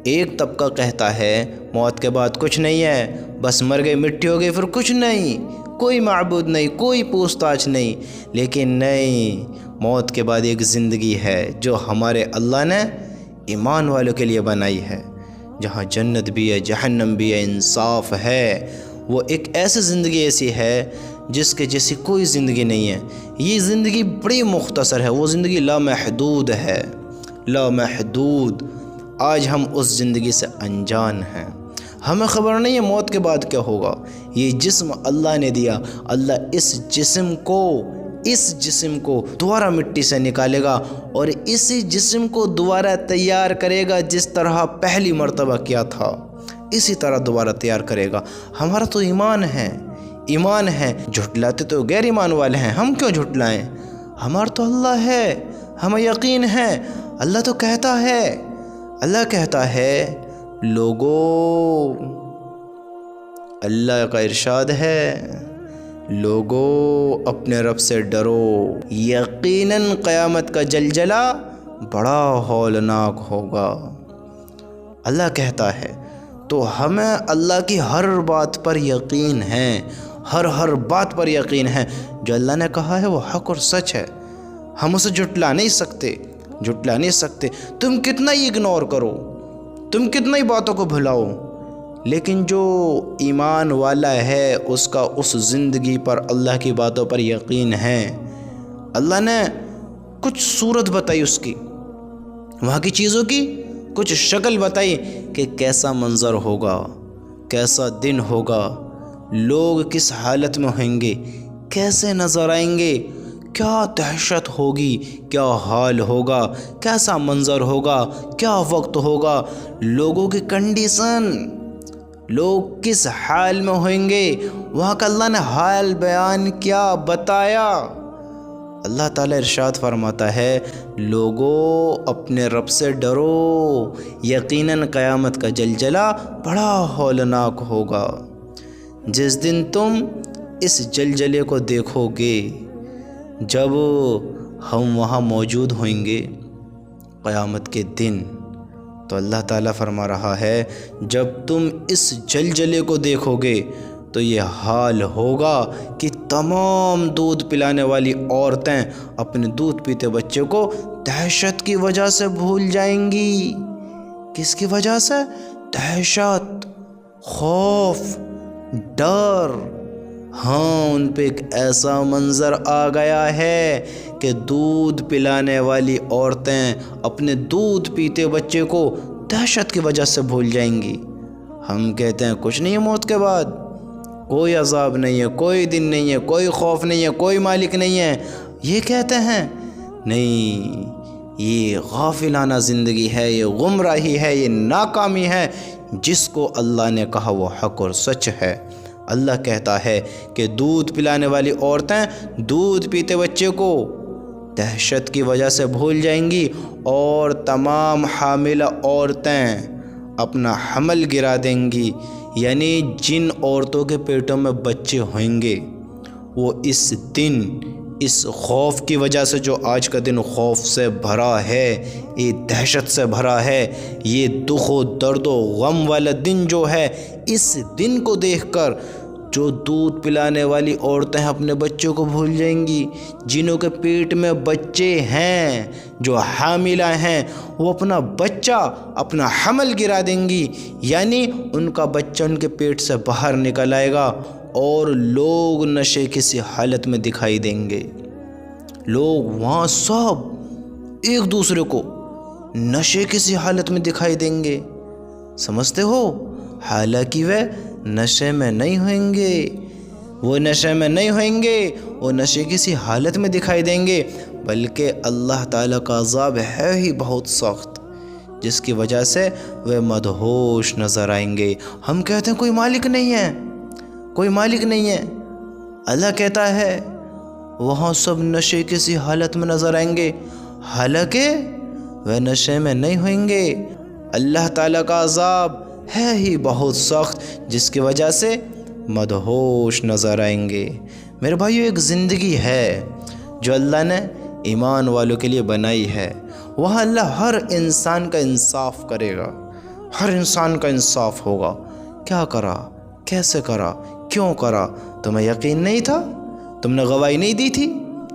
ایک طبقہ کہتا ہے موت کے بعد کچھ نہیں ہے، بس مر گئے مٹی ہو گئی پھر کچھ نہیں، کوئی معبود نہیں، کوئی پوچھ تاچھ نہیں۔ لیکن نہیں، موت کے بعد ایک زندگی ہے جو ہمارے اللہ نے ایمان والوں کے لیے بنائی ہے، جہاں جنت بھی ہے، جہنم بھی ہے، انصاف ہے۔ وہ ایک ایسی زندگی ایسی ہے جس کے جیسی کوئی زندگی نہیں ہے۔ یہ زندگی بڑی مختصر ہے، وہ زندگی لامحدود ہے، لامحدود۔ آج ہم اس زندگی سے انجان ہیں، ہمیں خبر نہیں ہے موت کے بعد کیا ہوگا۔ یہ جسم اللہ نے دیا، اللہ اس جسم کو دوبارہ مٹی سے نکالے گا اور اسی جسم کو دوبارہ تیار کرے گا، جس طرح پہلی مرتبہ کیا تھا اسی طرح دوبارہ تیار کرے گا۔ ہمارا تو ایمان ہے، جھٹلاتے تو غیر ایمان والے ہیں، ہم کیوں جھٹلائیں؟ ہمارا تو اللہ ہے، ہمیں یقین ہے۔ اللہ تو کہتا ہے لوگو، اللہ کا ارشاد ہے، لوگو اپنے رب سے ڈرو، یقیناً قیامت کا زلزلہ بڑا ہولناک ہوگا۔ اللہ کہتا ہے تو ہمیں اللہ کی ہر بات پر یقین ہے، ہر بات پر یقین ہے۔ جو اللہ نے کہا ہے وہ حق اور سچ ہے، ہم اسے جھٹلا نہیں سکتے۔ تم کتنا ہی اگنور کرو، تم کتنا ہی باتوں کو بھلاؤ، لیکن جو ایمان والا ہے اس کا اس زندگی پر، اللہ کی باتوں پر یقین ہے۔ اللہ نے کچھ صورت بتائی اس کی، وہاں کی چیزوں کی کچھ شکل بتائی کہ کیسا منظر ہوگا، کیسا دن ہوگا، لوگ کس حالت میں ہوئیں گے، کیسے نظر آئیں گے، کیا دہشت ہوگی، کیا حال ہوگا، کیسا منظر ہوگا، کیا وقت ہوگا، لوگوں کی کنڈیشن، لوگ کس حال میں ہوئیں گے، وہاں کا اللہ نے حال بیان کیا، بتایا۔ اللہ تعالیٰ ارشاد فرماتا ہے لوگو اپنے رب سے ڈرو، یقیناً قیامت کا زلزلہ بڑا ہولناک ہوگا۔ جس دن تم اس زلزلے کو دیکھو گے، جب ہم وہاں موجود ہوئیں گے قیامت کے دن، تو اللہ تعالیٰ فرما رہا ہے جب تم اس زلزلے کو دیکھو گے تو یہ حال ہوگا کہ تمام دودھ پلانے والی عورتیں اپنے دودھ پیتے بچے کو دہشت کی وجہ سے بھول جائیں گی۔ کس کی وجہ سے؟ دہشت، خوف، ڈر۔ ہاں، ان پہ ایک ایسا منظر آ گیا ہے کہ دودھ پلانے والی عورتیں اپنے دودھ پیتے بچے کو دہشت کی وجہ سے بھول جائیں گی۔ ہم کہتے ہیں کچھ نہیں ہے موت کے بعد، کوئی عذاب نہیں ہے، کوئی دن نہیں ہے، کوئی خوف نہیں ہے، کوئی مالک نہیں ہے، یہ کہتے ہیں۔ نہیں، یہ غافلانہ زندگی ہے، یہ گمراہی ہے، یہ ناکامی ہے۔ جس کو اللہ نے کہا وہ حق اور سچ ہے۔ اللہ کہتا ہے کہ دودھ پلانے والی عورتیں دودھ پیتے بچے کو دہشت کی وجہ سے بھول جائیں گی، اور تمام حاملہ عورتیں اپنا حمل گرا دیں گی، یعنی جن عورتوں کے پیٹوں میں بچے ہوئیں گے وہ اس دن، اس خوف کی وجہ سے، جو آج کا دن خوف سے بھرا ہے، یہ دہشت سے بھرا ہے، یہ دکھ و درد و غم والا دن جو ہے، اس دن کو دیکھ کر جو دودھ پلانے والی عورتیں اپنے بچوں کو بھول جائیں گی، جنہوں کے پیٹ میں بچے ہیں، جو حاملہ ہیں، وہ اپنا بچہ، اپنا حمل گرا دیں گی، یعنی ان کا بچہ ان کے پیٹ سے باہر نکل آئے گا، اور لوگ نشے کسی حالت میں دکھائی دیں گے۔ لوگ وہاں سب ایک دوسرے کو نشے کسی حالت میں دکھائی دیں گے، سمجھتے ہو؟ حالانکہ وہ نشے میں نہیں ہوئیں گے، وہ نشے کسی حالت میں دکھائی دیں گے، بلکہ اللہ تعالیٰ کا عذاب ہے ہی بہت سخت، جس کی وجہ سے وہ مدہوش نظر آئیں گے۔ ہم کہتے ہیں کوئی مالک نہیں ہے، اللہ کہتا ہے وہاں سب نشے کسی حالت میں نظر آئیں گے، حالانکہ وہ نشے میں نہیں ہوئیں گے۔ اللہ تعالیٰ کا عذاب ہے ہی بہت سخت، جس کی وجہ سے مدہوش نظر آئیں گے۔ میرے بھائیو، ایک زندگی ہے جو اللہ نے ایمان والوں کے لیے بنائی ہے، وہاں اللہ ہر انسان کا انصاف کرے گا، ہر انسان کا انصاف ہوگا، کیا کرا، کیسے کرا، کیوں کرا، تمہیں یقین نہیں تھا، تم نے گواہی نہیں دی تھی،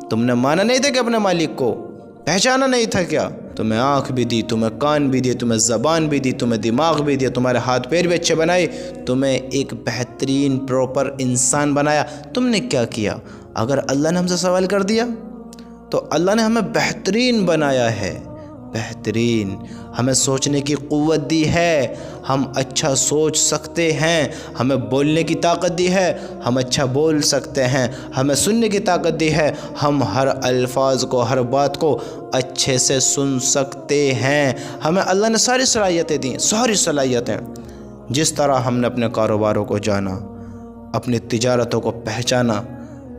تم نے مانا نہیں تھا کہ اپنے مالک کو پہچانا نہیں تھا کیا؟ تمہیں آنکھ بھی دی، تمہیں کان بھی دیے، تمہیں زبان بھی دی، تمہیں دماغ بھی دیا، تمہارے ہاتھ پیر بھی اچھے بنائے، تمہیں ایک بہترین پراپر انسان بنایا، تم نے کیا کیا؟ اگر اللہ نے ہم سے سوال کر دیا تو اللہ نے ہمیں بہترین بنایا ہے، بہترین، ہمیں سوچنے کی قوت دی ہے، ہم اچھا سوچ سکتے ہیں، ہمیں بولنے کی طاقت دی ہے، ہم اچھا بول سکتے ہیں، ہمیں سننے کی طاقت دی ہے، ہم ہر الفاظ کو، ہر بات کو اچھے سے سن سکتے ہیں، ہمیں اللہ نے ساری صلاحیتیں دیں، ساری صلاحیتیں۔ جس طرح ہم نے اپنے کاروباروں کو جانا، اپنی تجارتوں کو پہچانا،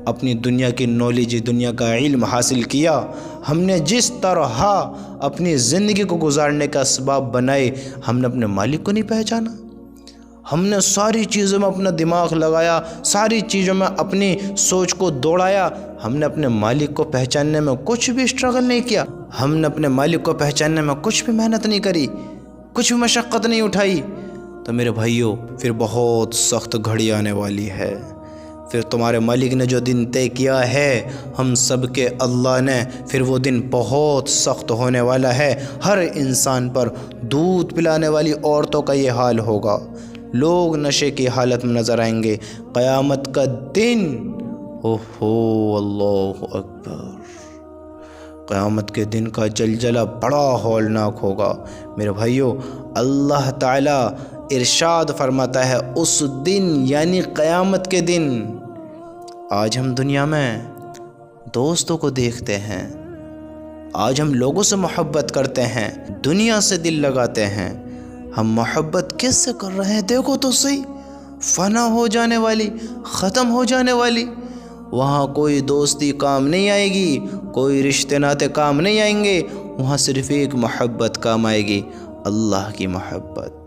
اپنی دنیا کی نالج، دنیا کا علم حاصل کیا، ہم نے جس طرح اپنی زندگی کو گزارنے کا اسباب بنائے، ہم نے اپنے مالک کو نہیں پہچانا۔ ہم نے ساری چیزوں میں اپنا دماغ لگایا، ساری چیزوں میں اپنی سوچ کو دوڑایا، ہم نے اپنے مالک کو پہچاننے میں کچھ بھی اسٹرگل نہیں کیا، ہم نے اپنے مالک کو پہچاننے میں کچھ بھی محنت نہیں کری، کچھ بھی مشقت نہیں اٹھائی، تو میرے بھائیوں پھر بہت سخت گھڑی آنے والی ہے۔ پھر تمہارے مالک نے جو دن طے کیا ہے ہم سب کے اللہ نے، پھر وہ دن بہت سخت ہونے والا ہے۔ ہر انسان پر دودھ پلانے والی عورتوں کا یہ حال ہوگا، لوگ نشے کی حالت میں نظر آئیں گے قیامت کا دن۔ اوہو اللہ اکبر، قیامت کے دن کا زلزلہ بڑا ہولناک ہوگا میرے بھائیوں۔ اللہ تعالیٰ ارشاد فرماتا ہے اس دن یعنی قیامت کے دن، آج ہم دنیا میں دوستوں کو دیکھتے ہیں، آج ہم لوگوں سے محبت کرتے ہیں، دنیا سے دل لگاتے ہیں، ہم محبت کس سے کر رہے ہیں؟ دیکھو تو صحیح، فنا ہو جانے والی، ختم ہو جانے والی، وہاں کوئی دوستی کام نہیں آئے گی، کوئی رشتے ناتے کام نہیں آئیں گے، وہاں صرف ایک محبت کام آئے گی، اللہ کی محبت۔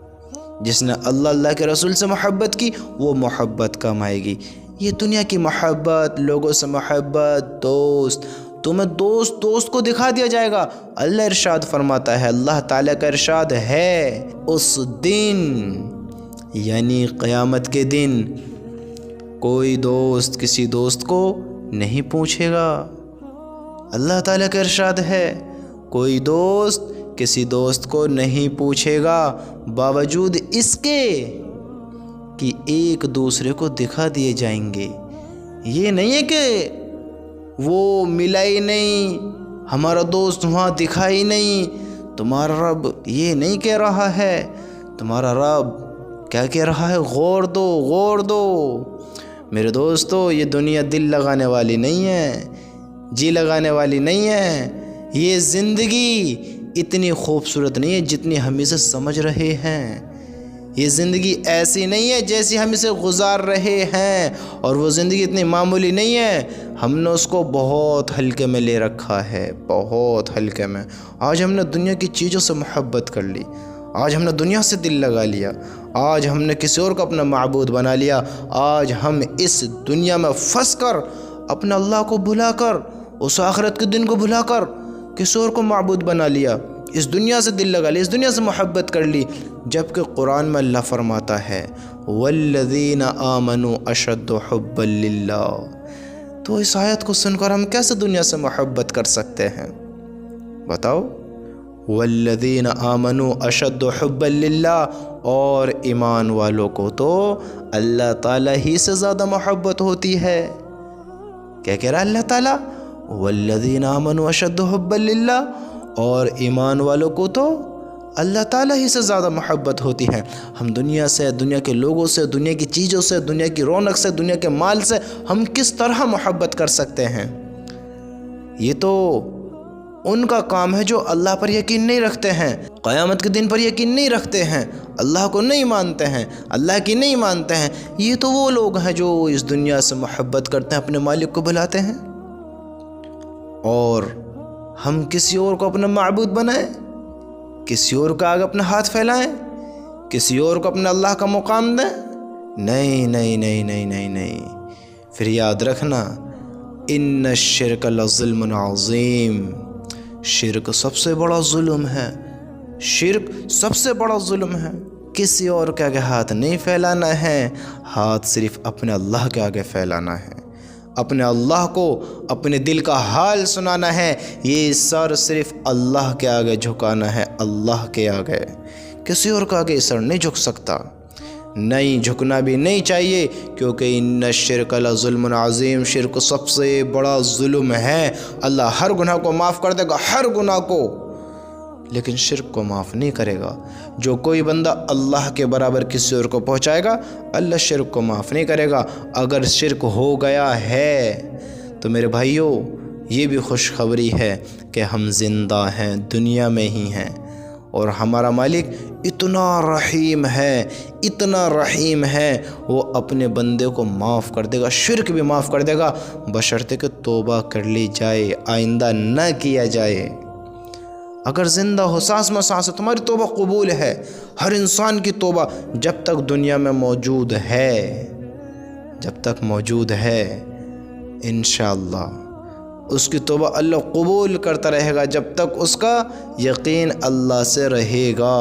جس نے اللہ کے رسول سے محبت کی وہ محبت کام آئے گی۔ یہ دنیا کی محبت، لوگوں سے محبت، دوست، تمہیں دوست کو دکھا دیا جائے گا۔ اللہ ارشاد فرماتا ہے، اللہ تعالیٰ کا ارشاد ہے اس دن یعنی قیامت کے دن کوئی دوست کسی دوست کو نہیں پوچھے گا۔ اللہ تعالیٰ کا ارشاد ہے کوئی دوست کسی دوست کو نہیں پوچھے گا، باوجود اس کے کہ ایک دوسرے کو دکھا دیے جائیں گے۔ یہ نہیں ہے کہ وہ ملا ہی نہیں، ہمارا دوست وہاں دکھا ہی نہیں۔ تمہارا رب یہ نہیں کہہ رہا ہے، تمہارا رب کیا کہہ رہا ہے؟ غور دو، غور دو میرے دوستو، یہ دنیا دل لگانے والی نہیں ہے، جی لگانے والی نہیں ہے، یہ زندگی اتنی خوبصورت نہیں ہے جتنی ہم اسے سمجھ رہے ہیں، یہ زندگی ایسی نہیں ہے جیسی ہم اسے گزار رہے ہیں، اور وہ زندگی اتنی معمولی نہیں ہے، ہم نے اس کو بہت ہلکے میں لے رکھا ہے، بہت ہلکے میں۔ آج ہم نے دنیا کی چیزوں سے محبت کر لی، آج ہم نے دنیا سے دل لگا لیا، آج ہم نے کسی اور کو اپنا معبود بنا لیا، آج ہم اس دنیا میں پھنس کر اپنے اللہ کو بھلا کر، اس آخرت کے دن کو بھلا کر کسی اور کو معبود بنا لیا، اس دنیا سے دل لگا لیا، اس دنیا سے محبت کر لی، جبکہ قرآن میں اللہ فرماتا ہے والذین آمنوا اشد حبا للہ۔ تو اس آیت کو سن کر ہم کیسے دنیا سے محبت کر سکتے ہیں؟ بتاؤ، والذین آمنوا اشد حبا للہ، اور ایمان والوں کو تو اللہ تعالیٰ ہی سے زیادہ محبت ہوتی ہے۔ کیا کہہ رہا ہے اللہ تعالیٰ؟ والذین آمنوا اشد حبا للہ، اور ایمان والوں کو تو اللہ تعالیٰ ہی سے زیادہ محبت ہوتی ہے۔ ہم دنیا سے، دنیا کے لوگوں سے، دنیا کی چیزوں سے، دنیا کی رونق سے، دنیا کے مال سے ہم کس طرح محبت کر سکتے ہیں؟ یہ تو ان کا کام ہے جو اللہ پر یقین نہیں رکھتے ہیں، قیامت کے دن پر یقین نہیں رکھتے ہیں، اللہ کو نہیں مانتے ہیں، اللہ کی نہیں مانتے ہیں۔ یہ تو وہ لوگ ہیں جو اس دنیا سے محبت کرتے ہیں، اپنے مالک کو بھلاتے ہیں، اور ہم کسی اور کو اپنا معبود بنائیں، کسی اور کا آگے اپنا ہاتھ پھیلائیں، کسی اور کو اپنا اللہ کا مقام دیں؟ نہیں نہیں نہیں نہیں نہیں نہیں۔ پھر یاد رکھنا، ان الشرک لظلم عظیم، شرک سب سے بڑا ظلم ہے، شرک سب سے بڑا ظلم ہے۔ کسی اور کے آگے ہاتھ نہیں پھیلانا ہے، ہاتھ صرف اپنے اللہ کے آگے پھیلانا ہے، اپنے اللہ کو اپنے دل کا حال سنانا ہے، یہ سر صرف اللہ کے آگے جھکانا ہے، اللہ کے آگے، کسی اور کے آگے سر نہیں جھک سکتا، نہیں جھکنا بھی نہیں چاہیے، کیونکہ ان الشرک لظلم عظیم، شرک سب سے بڑا ظلم ہے۔ اللہ ہر گناہ کو معاف کر دے گا، ہر گناہ کو، لیکن شرک کو معاف نہیں کرے گا۔ جو کوئی بندہ اللہ کے برابر کسی اور کو پہنچائے گا، اللہ شرک کو معاف نہیں کرے گا۔ اگر شرک ہو گیا ہے تو میرے بھائیوں یہ بھی خوشخبری ہے کہ ہم زندہ ہیں، دنیا میں ہی ہیں، اور ہمارا مالک اتنا رحیم ہے، اتنا رحیم ہے، وہ اپنے بندے کو معاف کر دے گا، شرک بھی معاف کر دے گا، بشرطے کہ توبہ کر لی جائے، آئندہ نہ کیا جائے۔ اگر زندہ ہو، سانس میں سانس ہے، تمہاری توبہ قبول ہے۔ ہر انسان کی توبہ جب تک دنیا میں موجود ہے، جب تک موجود ہے، انشاءاللہ اس کی توبہ اللہ قبول کرتا رہے گا، جب تک اس کا یقین اللہ سے رہے گا،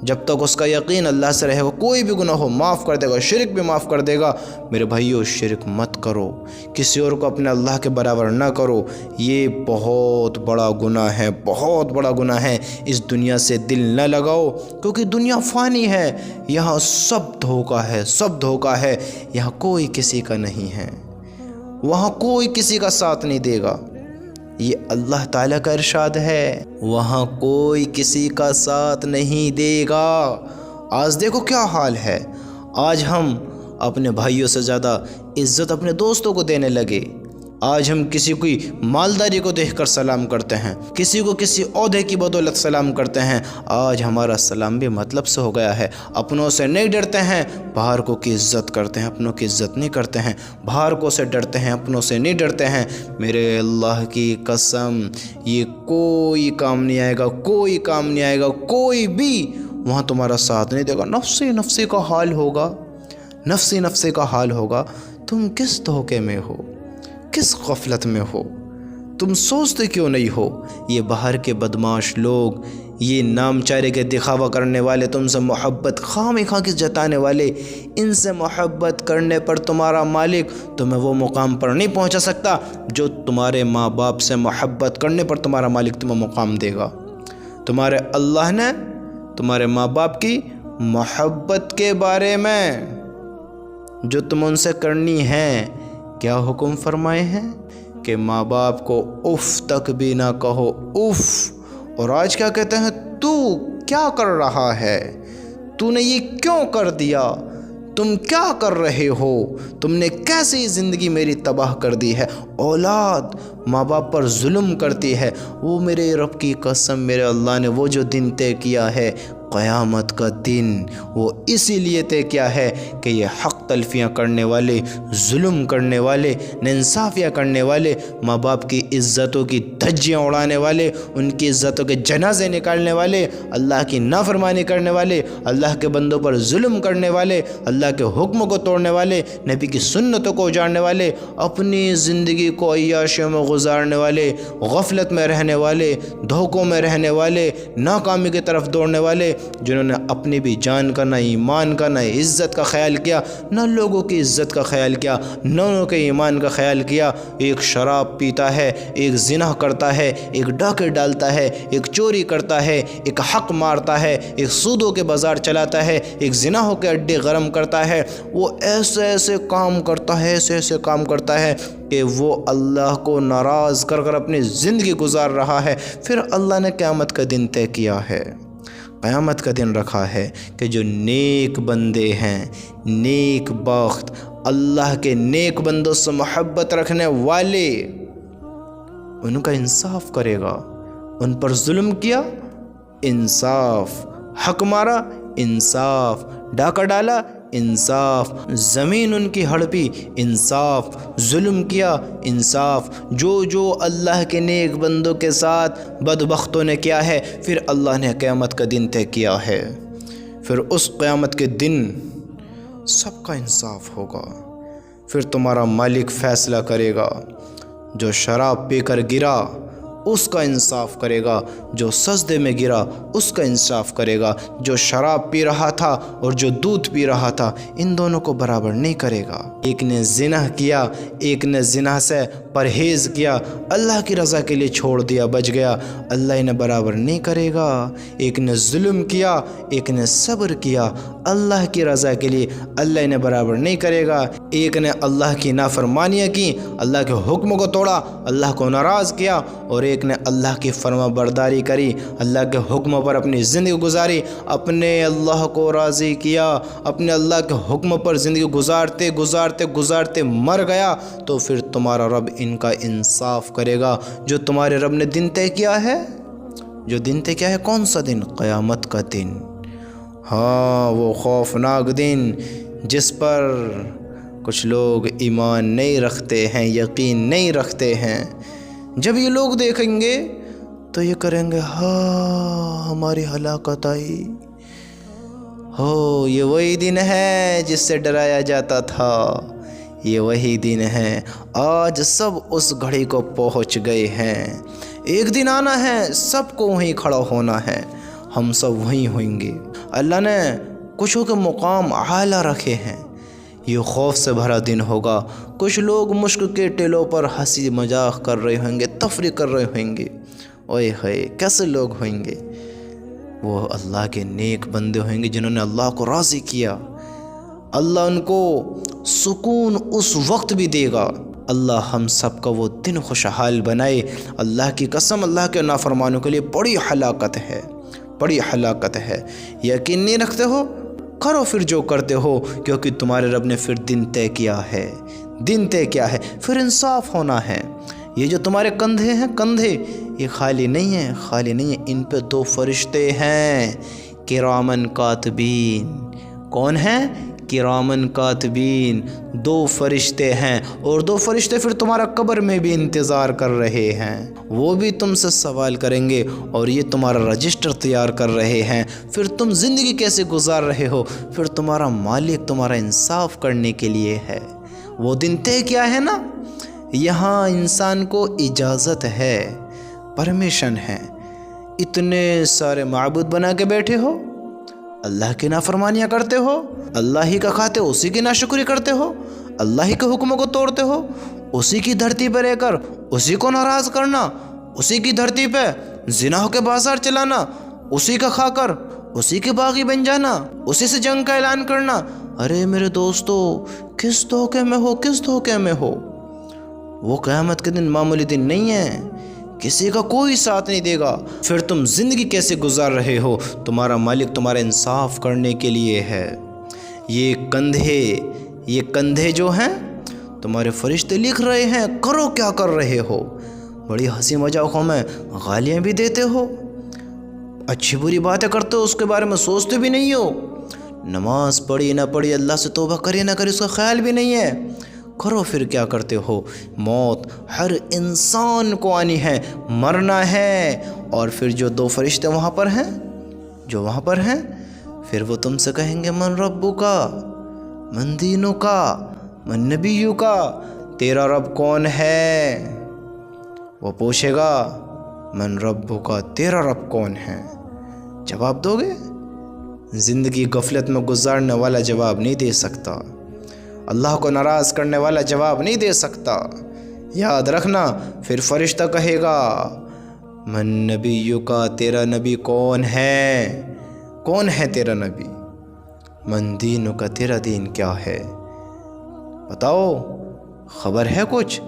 جب تک اس کا یقین اللہ سے رہے گا، کوئی بھی گناہ ہو معاف کر دے گا، شرک بھی معاف کر دے گا۔ میرے بھائیو شرک مت کرو، کسی اور کو اپنے اللہ کے برابر نہ کرو، یہ بہت بڑا گناہ ہے، بہت بڑا گناہ ہے۔ اس دنیا سے دل نہ لگاؤ، کیونکہ دنیا فانی ہے، یہاں سب دھوکہ ہے، سب دھوکہ ہے، یہاں کوئی کسی کا نہیں ہے، وہاں کوئی کسی کا ساتھ نہیں دے گا، یہ اللہ تعالیٰ کا ارشاد ہے، وہاں کوئی کسی کا ساتھ نہیں دے گا۔ آج دیکھو کیا حال ہے، آج ہم اپنے بھائیوں سے زیادہ عزت اپنے دوستوں کو دینے لگے، آج ہم کسی کی مالداری کو دیکھ کر سلام کرتے ہیں، کسی کو کسی عہدے کی بدولت سلام کرتے ہیں، آج ہمارا سلام بھی مطلب سے ہو گیا ہے، اپنوں سے نہیں ڈرتے ہیں، باہر کو کی عزت کرتے ہیں، اپنوں کی عزت نہیں کرتے ہیں، باہر کو سے ڈرتے ہیں، اپنوں سے نہیں ڈرتے ہیں۔ میرے اللہ کی قسم یہ کوئی کام نہیں آئے گا، کوئی کام نہیں آئے گا، کوئی بھی وہاں تمہارا ساتھ نہیں دے گا، نفسی نفسی کا حال ہوگا، نفسی نفسی کا حال ہوگا۔ تم کس دھوکے میں ہو، کس غفلت میں ہو، تم سوچتے کیوں نہیں ہو؟ یہ باہر کے بدماش لوگ، یہ نام چارے کے دکھاوا کرنے والے، تم سے محبت خواہ کی جتانے والے، ان سے محبت کرنے پر تمہارا مالک تمہیں وہ مقام پر نہیں پہنچا سکتا جو تمہارے ماں باپ سے محبت کرنے پر تمہارا مالک تمہیں مقام دے گا۔ تمہارے اللہ نے تمہارے ماں باپ کی محبت کے بارے میں جو تم ان سے کرنی ہے کیا حکم فرمائے ہیں کہ ماں باپ کو اف تک بھی نہ کہو، اف۔ اور آج کیا کہتے ہیں، تو کیا کر رہا ہے، تو نے یہ کیوں کر دیا، تم کیا کر رہے ہو، تم نے کیسی زندگی میری تباہ کر دی ہے۔ اولاد ماں باپ پر ظلم کرتی ہے، وہ میرے رب کی قسم، میرے اللہ نے وہ جو دن طے کیا ہے قیامت کا دن، وہ اسی لیے طے کیا ہے کہ یہ حق تلفیاں کرنے والے، ظلم کرنے والے، ناانصافیاں کرنے والے، ماں باپ کی عزتوں کی دھجیاں اڑانے والے، ان کی عزتوں کے جنازے نکالنے والے، اللہ کی نافرمانی کرنے والے، اللہ کے بندوں پر ظلم کرنے والے، اللہ کے حکم کو توڑنے والے، نبی کی سنتوں کو اجاڑنے والے، اپنی زندگی کو عیاشیوں میں گزارنے والے، غفلت میں رہنے والے، دھوکوں میں رہنے والے، ناکامی کی طرف دوڑنے والے، جنہوں نے اپنی بھی جان کا، نہ ایمان کا، نہ عزت کا خیال کیا، نہ لوگوں کی عزت کا خیال کیا، نہ انہوں کے ایمان کا خیال کیا۔ ایک شراب پیتا ہے، ایک زنا کرتا ہے، ایک ڈاکے ڈالتا ہے، ایک چوری کرتا ہے، ایک حق مارتا ہے، ایک سودوں کے بازار چلاتا ہے، ایک زناہوں کے اڈے گرم کرتا ہے، وہ ایسے ایسے کام کرتا ہے، ایسے ایسے کام کرتا ہے کہ وہ اللہ کو ناراض کر کر اپنی زندگی گزار رہا ہے۔ پھر اللہ نے قیامت کا دن طے کیا ہے، قیامت کا دن رکھا ہے کہ جو نیک بندے ہیں، نیک بخت، اللہ کے نیک بندوں سے محبت رکھنے والے، ان کا انصاف کرے گا۔ ان پر ظلم کیا، انصاف، حق مارا، انصاف، ڈاکہ ڈالا، انصاف، زمین ان کی ہڑپی، انصاف، ظلم کیا، انصاف، جو اللہ کے نیک بندوں کے ساتھ بدبختوں نے کیا ہے، پھر اللہ نے قیامت کا دن طے کیا ہے۔ پھر اس قیامت کے دن سب کا انصاف ہوگا، پھر تمہارا مالک فیصلہ کرے گا۔ جو شراب پی کر گرا، اس کا انصاف کرے گا، جو سجدے میں گرا اس کا انصاف کرے گا، جو شراب پی رہا تھا اور جو دودھ پی رہا تھا ان دونوں کو برابر نہیں کرے گا۔ ایک نے زنا کیا، ایک نے زنا سے پرہیز کیا، اللہ کی رضا کے لیے چھوڑ دیا، بچ گیا، اللہ انہیں برابر نہیں کرے گا۔ ایک نے ظلم کیا، ایک نے صبر کیا، اللہ کی رضا کے لیے اللہ انہیں برابر نہیں کرے گا۔ ایک نے اللہ کی نافرمانیاں کی، اللہ کے حکم کو توڑا، اللہ کو ناراض کیا، اور ایک نے اللہ کی فرما برداری کری، اللہ کے حکم پر اپنی زندگی گزاری، اپنے اللہ کو راضی کیا، اپنے اللہ کے حکم پر زندگی گزارتے گزارتے گزارتے مر گیا، تو پھر تمہارا رب ان کا انصاف کرے گا۔ جو تمہارے رب نے دن طے کیا ہے، جو دن طے کیا ہے، کون سا دن؟ قیامت کا دن۔ ہاں، وہ خوفناک دن جس پر کچھ لوگ ایمان نہیں رکھتے ہیں، یقین نہیں رکھتے ہیں۔ جب یہ لوگ دیکھیں گے تو یہ کریں گے، ہاں ہماری ہلاکت آئی، ہو یہ وہی دن ہے جس سے ڈرایا جاتا تھا، یہ وہی دن ہے، آج سب اس گھڑی کو پہنچ گئے ہیں۔ ایک دن آنا ہے، سب کو وہیں کھڑا ہونا ہے، ہم سب وہیں ہوئیں گے۔ اللہ نے کچھوں کے مقام اعلیٰ رکھے ہیں۔ یہ خوف سے بھرا دن ہوگا، کچھ لوگ مشک کے ٹیلوں پر ہنسی مذاق کر رہے ہوں گے، تفریح کر رہے ہوئیں گے، اوئے ہوئے کیسے لوگ ہوئیں گے؟ وہ اللہ کے نیک بندے ہوئیں گے جنہوں نے اللہ کو راضی کیا۔ اللہ ان کو سکون اس وقت بھی دے گا۔ اللہ ہم سب کا وہ دن خوشحال بنائے۔ اللہ کی قسم، اللہ کے نافرمانوں کے لیے بڑی ہلاکت ہے، بڑی ہلاکت ہے۔ یقین نہیں رکھتے ہو؟ کرو پھر جو کرتے ہو، کیونکہ تمہارے رب نے پھر دن طے کیا ہے، دن طے کیا ہے، پھر انصاف ہونا ہے۔ یہ جو تمہارے کندھے ہیں، کندھے یہ خالی نہیں ہیں، خالی نہیں ہیں، ان پہ 2 فرشتے ہیں، کرامن کاتبین۔ کون ہیں؟ کرامن کاتبین، 2 فرشتے ہیں، اور 2 فرشتے پھر تمہارا قبر میں بھی انتظار کر رہے ہیں، وہ بھی تم سے سوال کریں گے، اور یہ تمہارا رجسٹر تیار کر رہے ہیں۔ پھر تم زندگی کیسے گزار رہے ہو، پھر تمہارا مالک تمہارا انصاف کرنے کے لیے ہے۔ وہ دن طے کیا ہے نا؟ یہاں انسان کو اجازت ہے، پرمیشن ہے۔ اتنے سارے معبود بنا کے بیٹھے ہو، اللہ کی نافرمانیاں کرتے ہو، اللہ ہی کا کھاتے ہو، اسی کی ناشکری کرتے ہو، اللہ ہی کے حکموں کو توڑتے ہو، اسی کی دھرتی پہ رہ کر اسی کو ناراض کرنا، اسی کی دھرتی پہ زنا کے بازار چلانا، اسی کا کھا کر اسی کے باغی بن جانا، اسی سے جنگ کا اعلان کرنا۔ ارے میرے دوستو، کس دھوکے میں ہو، کس دھوکے میں ہو؟ وہ قیامت کے دن معمولی دن نہیں ہے، کسی کا کوئی ساتھ نہیں دے گا۔ پھر تم زندگی کیسے گزار رہے ہو؟ تمہارا مالک تمہارا انصاف کرنے کے لیے ہے۔ یہ کندھے جو ہیں تمہارے فرشتے لکھ رہے ہیں، کرو کیا کر رہے ہو؟ بڑی ہنسی مذاقوں میں گالیاں بھی دیتے ہو، اچھی بری باتیں کرتے ہو، اس کے بارے میں سوچتے بھی نہیں ہو، نماز پڑھی نہ پڑھی، اللہ سے توبہ کرے نہ کرے اس کا خیال بھی نہیں ہے۔ کرو پھر کیا کرتے ہو؟ موت ہر انسان کو آنی ہے، مرنا ہے، اور پھر جو 2 فرشتے وہاں پر ہیں، پھر وہ تم سے کہیں گے، من ربک، من دینک، من نبیک، تیرا رب کون ہے؟ وہ پوچھے گا، من ربک، تیرا رب کون ہے؟ جواب دو گے؟ زندگی غفلت میں گزارنے والا جواب نہیں دے سکتا، اللہ کو ناراض کرنے والا جواب نہیں دے سکتا۔ یاد رکھنا، پھر فرشتہ کہے گا، من نبیک، تیرا نبی کون ہے؟ کون ہے تیرا نبی؟ من دینک، تیرا دین کیا ہے؟ بتاؤ، خبر ہے کچھ؟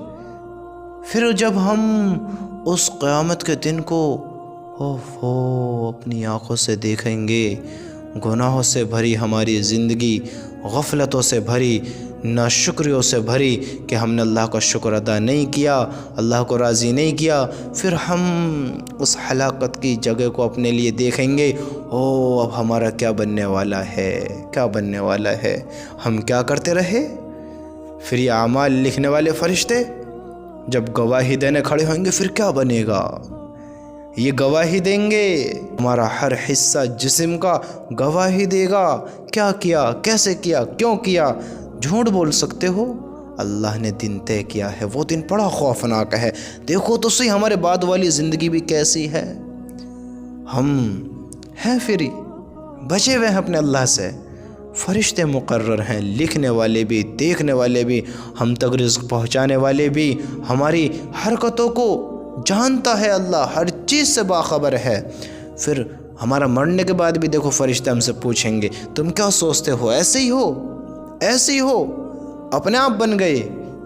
پھر جب ہم اس قیامت کے دن کو اپنی آنکھوں سے دیکھیں گے، گناہوں سے بھری ہماری زندگی، غفلتوں سے بھری، ناشکریوں سے بھری، کہ ہم نے اللہ کا شکر ادا نہیں کیا، اللہ کو راضی نہیں کیا، پھر ہم اس ہلاکت کی جگہ کو اپنے لیے دیکھیں گے، اب ہمارا کیا بننے والا ہے، کیا بننے والا ہے؟ ہم کیا کرتے رہے؟ پھر یہ اعمال لکھنے والے فرشتے جب گواہی دینے کھڑے ہوئیں گے، پھر کیا بنے گا؟ یہ گواہی دیں گے، ہمارا ہر حصہ جسم کا گواہی دے گا، کیا کیا، کیسے کیا، کیوں کیا۔ جھوٹ بول سکتے ہو، اللہ نے دن طے کیا ہے، وہ دن بڑا خوفناک ہے۔ دیکھو تو صحیح ہمارے بعد والی زندگی بھی کیسی ہے، ہم ہیں فری، بچے ہوئے ہیں اپنے اللہ سے، فرشتے مقرر ہیں، لکھنے والے بھی، دیکھنے والے بھی، ہم تک رزق پہنچانے والے بھی، ہماری حرکتوں کو جانتا ہے اللہ، ہر چیز سے باخبر ہے۔ پھر ہمارا مرنے کے بعد بھی دیکھو فرشتے ہم سے پوچھیں گے تم کیا سوچتے ہو، ایسے ہی ہو، ایسے ہی ہو، اپنے آپ بن گئے،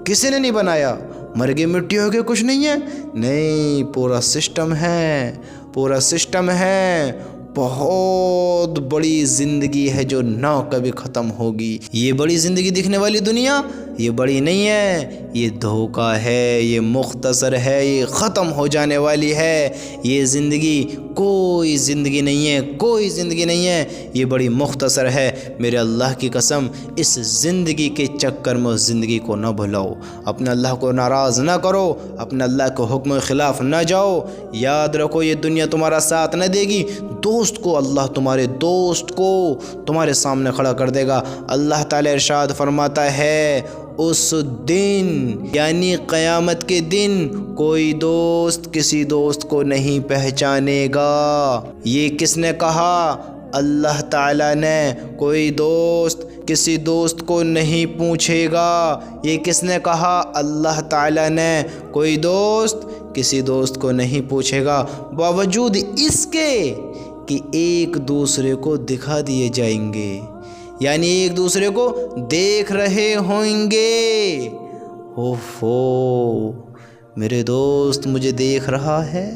کسی نے نہیں بنایا، مر گئے مٹی ہو گئے، کچھ نہیں ہے، نہیں، پورا سسٹم ہے، پورا سسٹم ہے، بہت بڑی زندگی ہے جو نہ کبھی ختم ہوگی۔ یہ بڑی زندگی دکھنے والی دنیا یہ بڑی نہیں ہے، یہ دھوکہ ہے، یہ مختصر ہے، یہ ختم ہو جانے والی ہے۔ یہ زندگی کوئی زندگی نہیں ہے، کوئی زندگی نہیں ہے، یہ بڑی مختصر ہے۔ میرے اللہ کی قسم، اس زندگی کے چکر میں اس زندگی کو نہ بھلاؤ، اپنے اللہ کو ناراض نہ کرو، اپنے اللہ کے حکم کے خلاف نہ جاؤ۔ یاد رکھو یہ دنیا تمہارا ساتھ نہ دے گی، دوست کو اللہ تمہارے دوست کو تمہارے سامنے کھڑا کر دے گا۔ اللہ تعالی ارشاد فرماتا ہے اس دن یعنی قیامت کے دن کوئی دوست کسی دوست کو نہیں پہچانے گا۔ یہ کس نے کہا؟ اللہ تعالیٰ نے۔ کوئی دوست کسی دوست کو نہیں پوچھے گا۔ یہ کس نے کہا؟ اللہ تعالیٰ نے۔ کوئی دوست کسی دوست کو نہیں پوچھے گا، باوجود اس کے کہ ایک دوسرے کو دکھا دیے جائیں گے، یعنی ایک دوسرے کو دیکھ رہے ہوں گے۔ اوفو، میرے دوست مجھے دیکھ رہا ہے،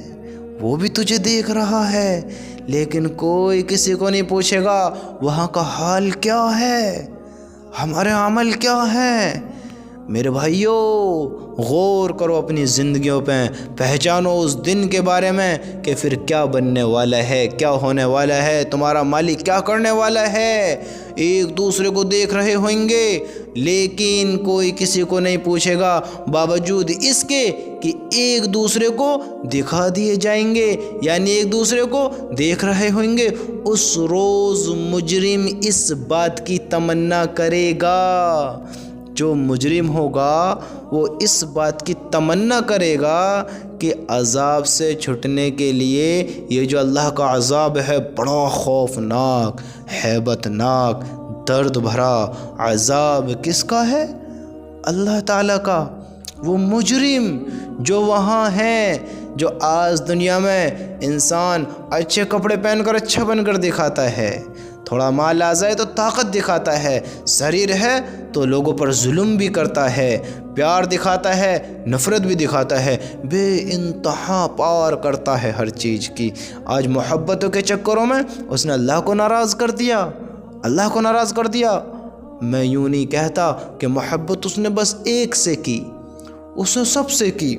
وہ بھی تجھے دیکھ رہا ہے، لیکن کوئی کسی کو نہیں پوچھے گا وہاں کا حال کیا ہے، ہمارے عمل کیا ہے۔ میرے بھائیوں، غور کرو اپنی زندگیوں پہ، پہچانو اس دن کے بارے میں کہ پھر کیا بننے والا ہے، کیا ہونے والا ہے، تمہارا مالک کیا کرنے والا ہے۔ ایک دوسرے کو دیکھ رہے ہوئیں گے لیکن کوئی کسی کو نہیں پوچھے گا، باوجود اس کے کہ ایک دوسرے کو دکھا دیے جائیں گے، یعنی ایک دوسرے کو دیکھ رہے ہوئیں گے۔ اس روز مجرم اس بات کی تمنا کرے گا، جو مجرم ہوگا وہ اس بات کی تمنا کرے گا کہ عذاب سے چھٹنے کے لیے یہ جو اللہ کا عذاب ہے بڑا خوفناک، ہیبت ناک، درد بھرا عذاب کس کا ہے؟ اللہ تعالیٰ کا۔ وہ مجرم جو وہاں ہیں، جو آج دنیا میں انسان اچھے کپڑے پہن کر اچھا بن کر دکھاتا ہے، تھوڑا مال آ جائے تو طاقت دکھاتا ہے، شریر ہے تو لوگوں پر ظلم بھی کرتا ہے، پیار دکھاتا ہے، نفرت بھی دکھاتا ہے، بے انتہا پار کرتا ہے ہر چیز کی۔ آج محبتوں کے چکروں میں اس نے اللہ کو ناراض کر دیا، اللہ کو ناراض کر دیا۔ میں یوں نہیں کہتا کہ محبت اس نے بس ایک سے کی، اس نے سب سے کی۔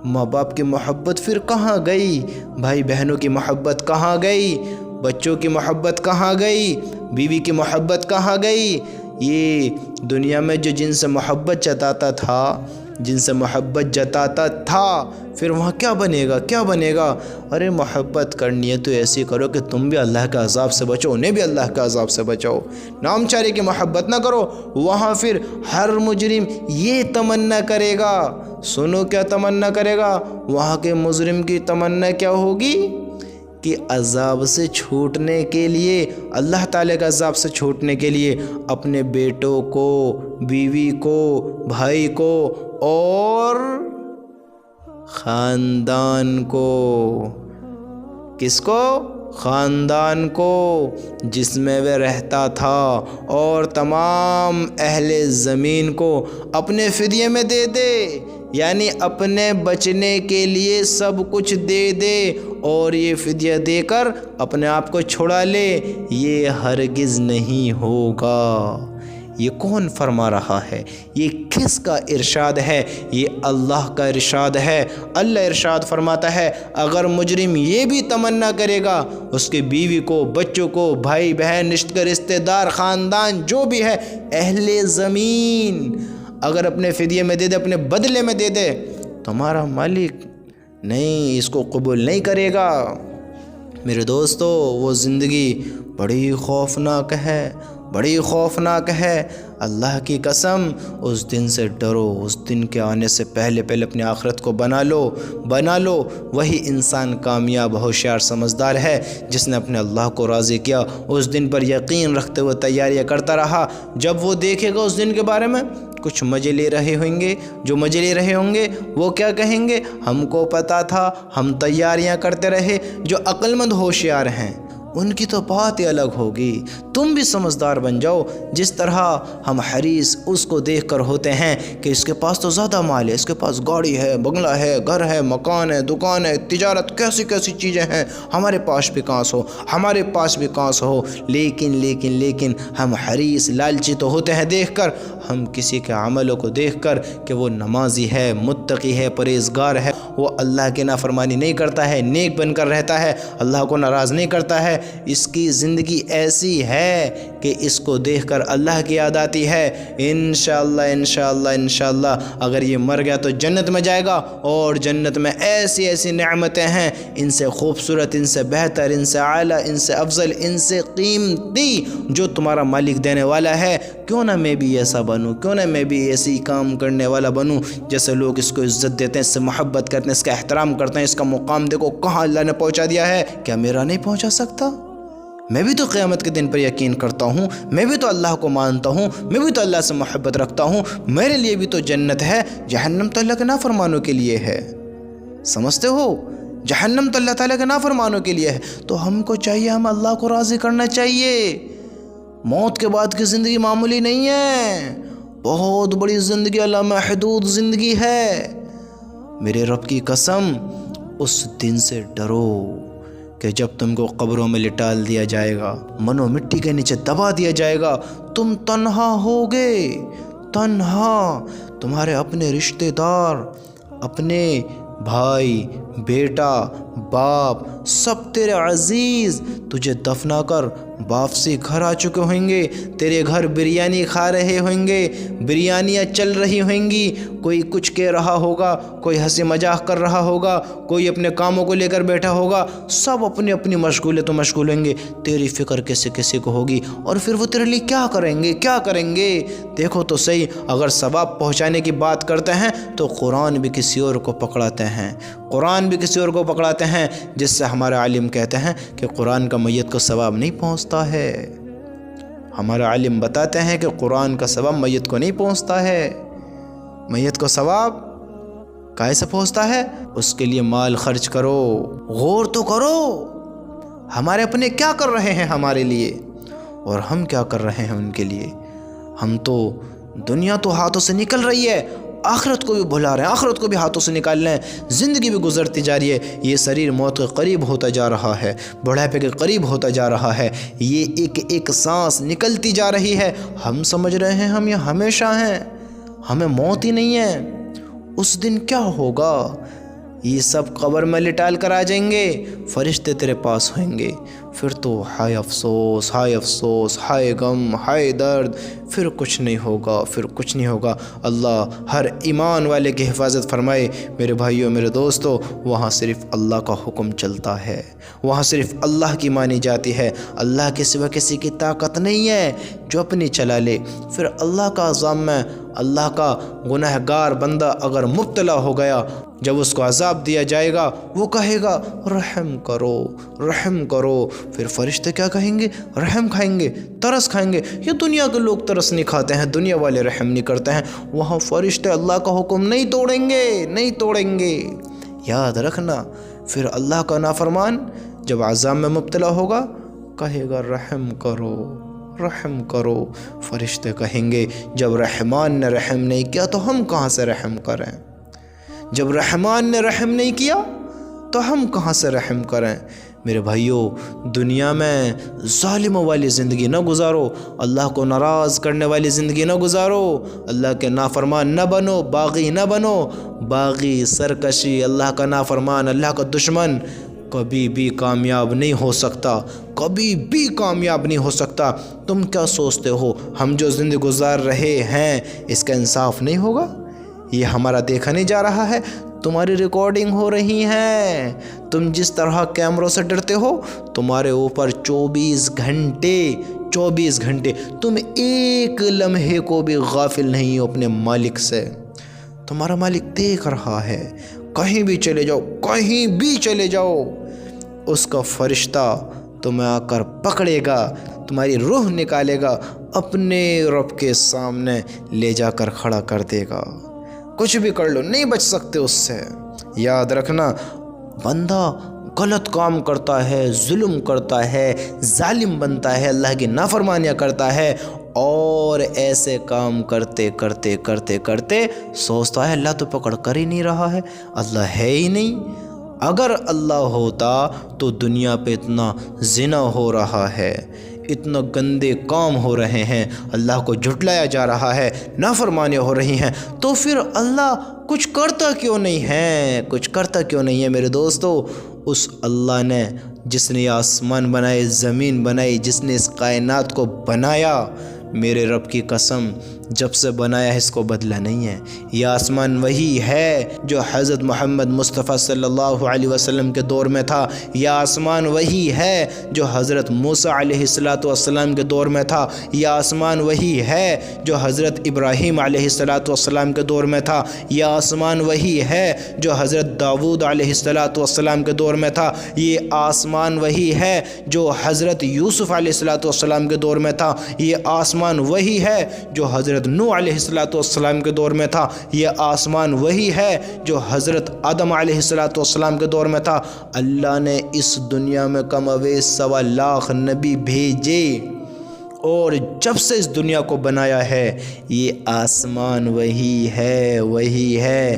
ماں باپ کی محبت پھر کہاں گئی؟ بھائی بہنوں کی محبت کہاں گئی؟ بچوں کی محبت کہاں گئی؟ بیوی کی محبت کہاں گئی؟ یہ دنیا میں جو جن سے محبت جتاتا تھا، جن سے محبت جتاتا تھا، پھر وہاں کیا بنے گا، کیا بنے گا؟ ارے محبت کرنی ہے تو ایسی کرو کہ تم بھی اللہ کے عذاب سے بچو، انہیں بھی اللہ کے عذاب سے بچاؤ۔ نامچاری کی محبت نہ کرو، وہاں پھر ہر مجرم یہ تمنا کرے گا، سنو کیا تمنا کرے گا؟ وہاں کے مجرم کی تمنا کیا ہوگی کہ عذاب سے چھوٹنے کے لیے، اللہ تعالیٰ کے عذاب سے چھوٹنے کے لیے اپنے بیٹوں کو، بیوی کو، بھائی کو اور خاندان کو، کس کو؟ خاندان کو جس میں وہ رہتا تھا، اور تمام اہل زمین کو اپنے فدیے میں دے دے، یعنی اپنے بچنے کے لیے سب کچھ دے دے، اور یہ فدیہ دے کر اپنے آپ کو چھڑا لے۔ یہ ہرگز نہیں ہوگا۔ یہ کون فرما رہا ہے؟ یہ کس کا ارشاد ہے؟ یہ اللہ کا ارشاد ہے۔ اللہ ارشاد فرماتا ہے اگر مجرم یہ بھی تمنا کرے گا، اس کے بیوی کو، بچوں کو، بھائی بہن، رشتہ دار، خاندان جو بھی ہے، اہل زمین اگر اپنے فدیے میں دے دے، اپنے بدلے میں دے دے، تمہارا مالک نہیں اس کو قبول نہیں کرے گا۔ میرے دوستو، وہ زندگی بڑی خوفناک ہے، بڑی خوفناک ہے۔ اللہ کی قسم اس دن سے ڈرو، اس دن کے آنے سے پہلے اپنی آخرت کو بنا لو۔ وہی انسان کامیاب، ہوشیار، سمجھدار ہے جس نے اپنے اللہ کو راضی کیا، اس دن پر یقین رکھتے ہوئے تیاریاں کرتا رہا۔ جب وہ دیکھے گا اس دن کے بارے میں، کچھ مزے لے رہے ہوں گے وہ کیا کہیں گے؟ ہم کو پتہ تھا، ہم تیاریاں کرتے رہے۔ جو عقل مند ہوشیار ہیں ان کی تو بات ہی الگ ہوگی۔ تم بھی سمجھدار بن جاؤ، جس طرح ہم حریص اس کو دیکھ کر ہوتے ہیں کہ اس کے پاس تو زیادہ مال ہے، اس کے پاس گاڑی ہے، بنگلہ ہے، گھر ہے، مکان ہے، دکان ہے، تجارت، کیسی چیزیں ہیں، ہمارے پاس بھی کاش ہو، لیکن ہم حریص، لالچی تو ہوتے ہیں دیکھ کر، ہم کسی کے عملوں کو دیکھ کر کہ وہ نمازی ہے، متقی ہے، پرہیزگار ہے، وہ اللہ کی نافرمانی نہیں کرتا ہے، نیک بن کر رہتا ہے، اللہ کو ناراض نہیں کرتا ہے، اس کی زندگی ایسی ہے کہ اس کو دیکھ کر اللہ کی یاد آتی ہے۔ انشاءاللہ اگر یہ مر گیا تو جنت میں جائے گا، اور جنت میں ایسی نعمتیں ہیں، ان سے خوبصورت، ان سے بہتر، ان سے اعلیٰ، ان سے افضل، ان سے قیمتی جو تمہارا مالک دینے والا ہے۔ کیوں نہ میں بھی ایسا بنوں، کیوں نہ میں بھی ایسی کام کرنے والا بنوں جیسے لوگ اس کو عزت دیتے ہیں، اس سے محبت کرتے ہیں، اس کا احترام کرتے ہیں۔ اس کا مقام دیکھو کہاں اللہ نے پہنچا دیا ہے، کیا میرا نہیں پہنچا سکتا؟ میں بھی تو قیامت کے دن پر یقین کرتا ہوں، میں بھی تو اللہ کو مانتا ہوں، میں بھی تو اللہ سے محبت رکھتا ہوں، میرے لیے بھی تو جنت ہے، جہنم تو اللہ کے نافرمانوں کے لیے ہے۔ سمجھتے ہو؟ جہنم تو اللہ تعالیٰ کے نافرمانوں کے لیے ہے۔ تو ہم کو چاہیے، ہم اللہ کو راضی کرنا چاہیے۔ موت کے بعد کی زندگی معمولی نہیں ہے، بہت بڑی زندگی، لامحدود زندگی ہے۔ میرے رب کی قسم، اس دن سے ڈرو کہ جب تم کو قبروں میں لٹال دیا جائے گا، منو مٹی کے نیچے دبا دیا جائے گا، تم تنہا ہوگے، تنہا، تمہارے اپنے رشتہ دار، اپنے بھائی، بیٹا، باپ، سب تیرے عزیز تجھے دفنا کر واپسی گھر آ چکے ہوئیں گے، تیرے گھر بریانی کھا رہے ہوئیں گے، بریانیاں چل رہی ہوئیں گی، کوئی کچھ کہہ رہا ہوگا، کوئی ہنسی مذاق کر رہا ہوگا، کوئی اپنے کاموں کو لے کر بیٹھا ہوگا، سب اپنی مشغول ہوں گے، تیری فکر کسی کو ہوگی، اور پھر وہ تیرے لیے کیا کریں گے؟ دیکھو تو صحیح، اگر ثواب پہنچانے کی بات کرتے ہیں تو قرآن بھی کسی اور کو پکڑاتے ہیں، جس سے ہمارے عالم کہتے ہیں کہ قرآن کا میت کو ثواب نہیں پہنچتا ہے۔ ہمارے عالم بتاتے ہیں کہ قرآن کا ثواب میت کو نہیں پہنچتا ہے۔ میت کو ثواب کیسے پہنچتا ہے؟ اس کے لیے مال خرچ کرو، غور تو کرو، ہمارے اپنے کیا کر رہے ہیں ہمارے لیے، اور ہم کیا کر رہے ہیں ان کے لیے۔ ہم تو، دنیا تو ہاتھوں سے نکل رہی ہے، آخرت کو بھی بھلا رہے ہیں، آخرت کو بھی ہاتھوں سے نکال رہے ہیں، زندگی بھی گزرتی جا رہی ہے، یہ شریر موت کے قریب ہوتا جا رہا ہے، بڑھاپے کے قریب ہوتا جا رہا ہے، یہ ایک سانس نکلتی جا رہی ہے، ہم سمجھ رہے ہیں ہم یہ ہمیشہ ہیں، ہمیں موت ہی نہیں ہے۔ اس دن کیا ہوگا؟ یہ سب قبر میں لٹال کر آ جائیں گے، فرشتے تیرے پاس ہوئیں گے، پھر تو ہائے افسوس، ہائے غم، ہائے درد، پھر کچھ نہیں ہوگا۔ اللہ ہر ایمان والے کی حفاظت فرمائے۔ میرے بھائیوں، میرے دوستو، وہاں صرف اللہ کا حکم چلتا ہے، وہاں صرف اللہ کی مانی جاتی ہے، اللہ کے سوا کسی کی طاقت نہیں ہے جو اپنی چلا لے۔ پھر اللہ کا عذاب میں، اللہ کا گنہگار بندہ اگر مبتلا ہو گیا، جب اس کو عذاب دیا جائے گا، وہ کہے گا رحم کرو، پھر فرشتے کیا کہیں گے؟ رحم کھائیں گے، ترس کھائیں گے۔ یہ دنیا کے لوگ ترس نہیں کھاتے ہیں، دنیا والے رحم نہیں کرتے ہیں، وہاں فرشتے اللہ کا حکم نہیں توڑیں گے۔ یاد رکھنا، پھر اللہ کا نافرمان جب عذاب میں مبتلا ہوگا، کہے گا رحم کرو، فرشتے کہیں گے جب رحمان نے رحم نہیں کیا تو ہم کہاں سے رحم کریں؟ جب رحمان نے رحم نہیں کیا تو ہم کہاں سے رحم کریں؟ میرے بھائیوں، دنیا میں ظالموں والی زندگی نہ گزارو، اللہ کو ناراض کرنے والی زندگی نہ گزارو، اللہ کے نافرمان نہ بنو، باغی نہ بنو۔ باغی، سرکشی، اللہ کا نافرمان، اللہ کا دشمن کبھی بھی کامیاب نہیں ہو سکتا۔ تم کیا سوچتے ہو ہم جو زندگی گزار رہے ہیں اس کا انصاف نہیں ہوگا؟ یہ ہمارا دیکھا نہیں جا رہا ہے، تمہاری ریکارڈنگ ہو رہی ہے، تم جس طرح کیمروں سے ڈرتے ہو، تمہارے اوپر 24 24 گھنٹے تم ایک لمحے کو بھی غافل نہیں ہو اپنے مالک سے۔ تمہارا مالک دیکھ رہا ہے، کہیں بھی چلے جاؤ، کہیں بھی چلے جاؤ، اس کا فرشتہ تمہیں آ کر پکڑے گا، تمہاری روح نکالے گا، اپنے رب کے سامنے لے جا کر کھڑا کر دے گا۔ کچھ بھی کر لو، نہیں بچ سکتے اس سے۔ یاد رکھنا، بندہ غلط کام کرتا ہے، ظلم کرتا ہے، ظالم بنتا ہے، اللہ کی نافرمانیاں کرتا ہے، اور ایسے کام کرتے کرتے کرتے کرتے سوچتا ہے اللہ تو پکڑ کر ہی نہیں رہا ہے، اللہ ہے ہی نہیں۔ اگر اللہ ہوتا تو دنیا پہ اتنا زنا ہو رہا ہے، اتنا گندے کام ہو رہے ہیں، اللہ کو جھٹلایا جا رہا ہے، نافرمانیاں ہو رہی ہیں، تو پھر اللہ کچھ کرتا کیوں نہیں ہے؟ کچھ کرتا کیوں نہیں ہے میرے دوستو؟ اس اللہ نے جس نے آسمان بنائے، زمین بنائی، جس نے اس کائنات کو بنایا، میرے رب کی قسم جب سے بنایا ہے اس کو بدلا نہیں ہے۔ یہ آسمان وہی ہے جو حضرت محمد مصطفیٰ صلی اللہ علیہ وسلم کے دور میں تھا، یہ آسمان وہی ہے جو حضرت موسیٰ علیہ السلام کے دور میں تھا، یہ آسمان وہی ہے جو حضرت ابراہیم علیہ السلام کے دور میں تھا، یہ آسمان وہی ہے جو حضرت داؤد علیہ السلام کے دور میں تھا، یہ آسمان وہی ہے جو حضرت یوسف علیہ السلام کے دور میں تھا، یہ آسمان وہی ہے جو حضرت نوح علیہ السلام کے دور میں تھا، یہ آسمان وہی ہے جو حضرت آدم علیہ السلام کے دور میں تھا۔ اللہ نے اس دنیا میں کم اویس 1.25 لاکھ نبی بھیجے، اور جب سے اس دنیا کو بنایا ہے یہ آسمان وہی ہے،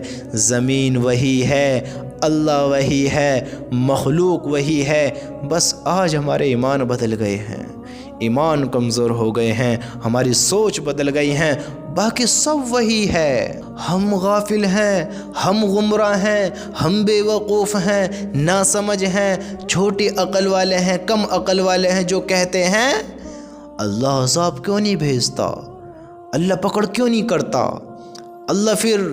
زمین وہی ہے، اللہ وہی ہے، مخلوق وہی ہے، بس آج ہمارے ایمان بدل گئے ہیں، ایمان کمزور ہو گئے ہیں، ہماری سوچ بدل گئی ہیں، باقی سب وہی ہے۔ ہم غافل ہیں، ہم گمراہ ہیں، ہم بے وقوف ہیں، ناسمجھ ہیں، چھوٹی عقل والے ہیں، کم عقل والے ہیں، جو کہتے ہیں اللہ عذاب کیوں نہیں بھیجتا، اللہ پکڑ کیوں نہیں کرتا، اللہ پھر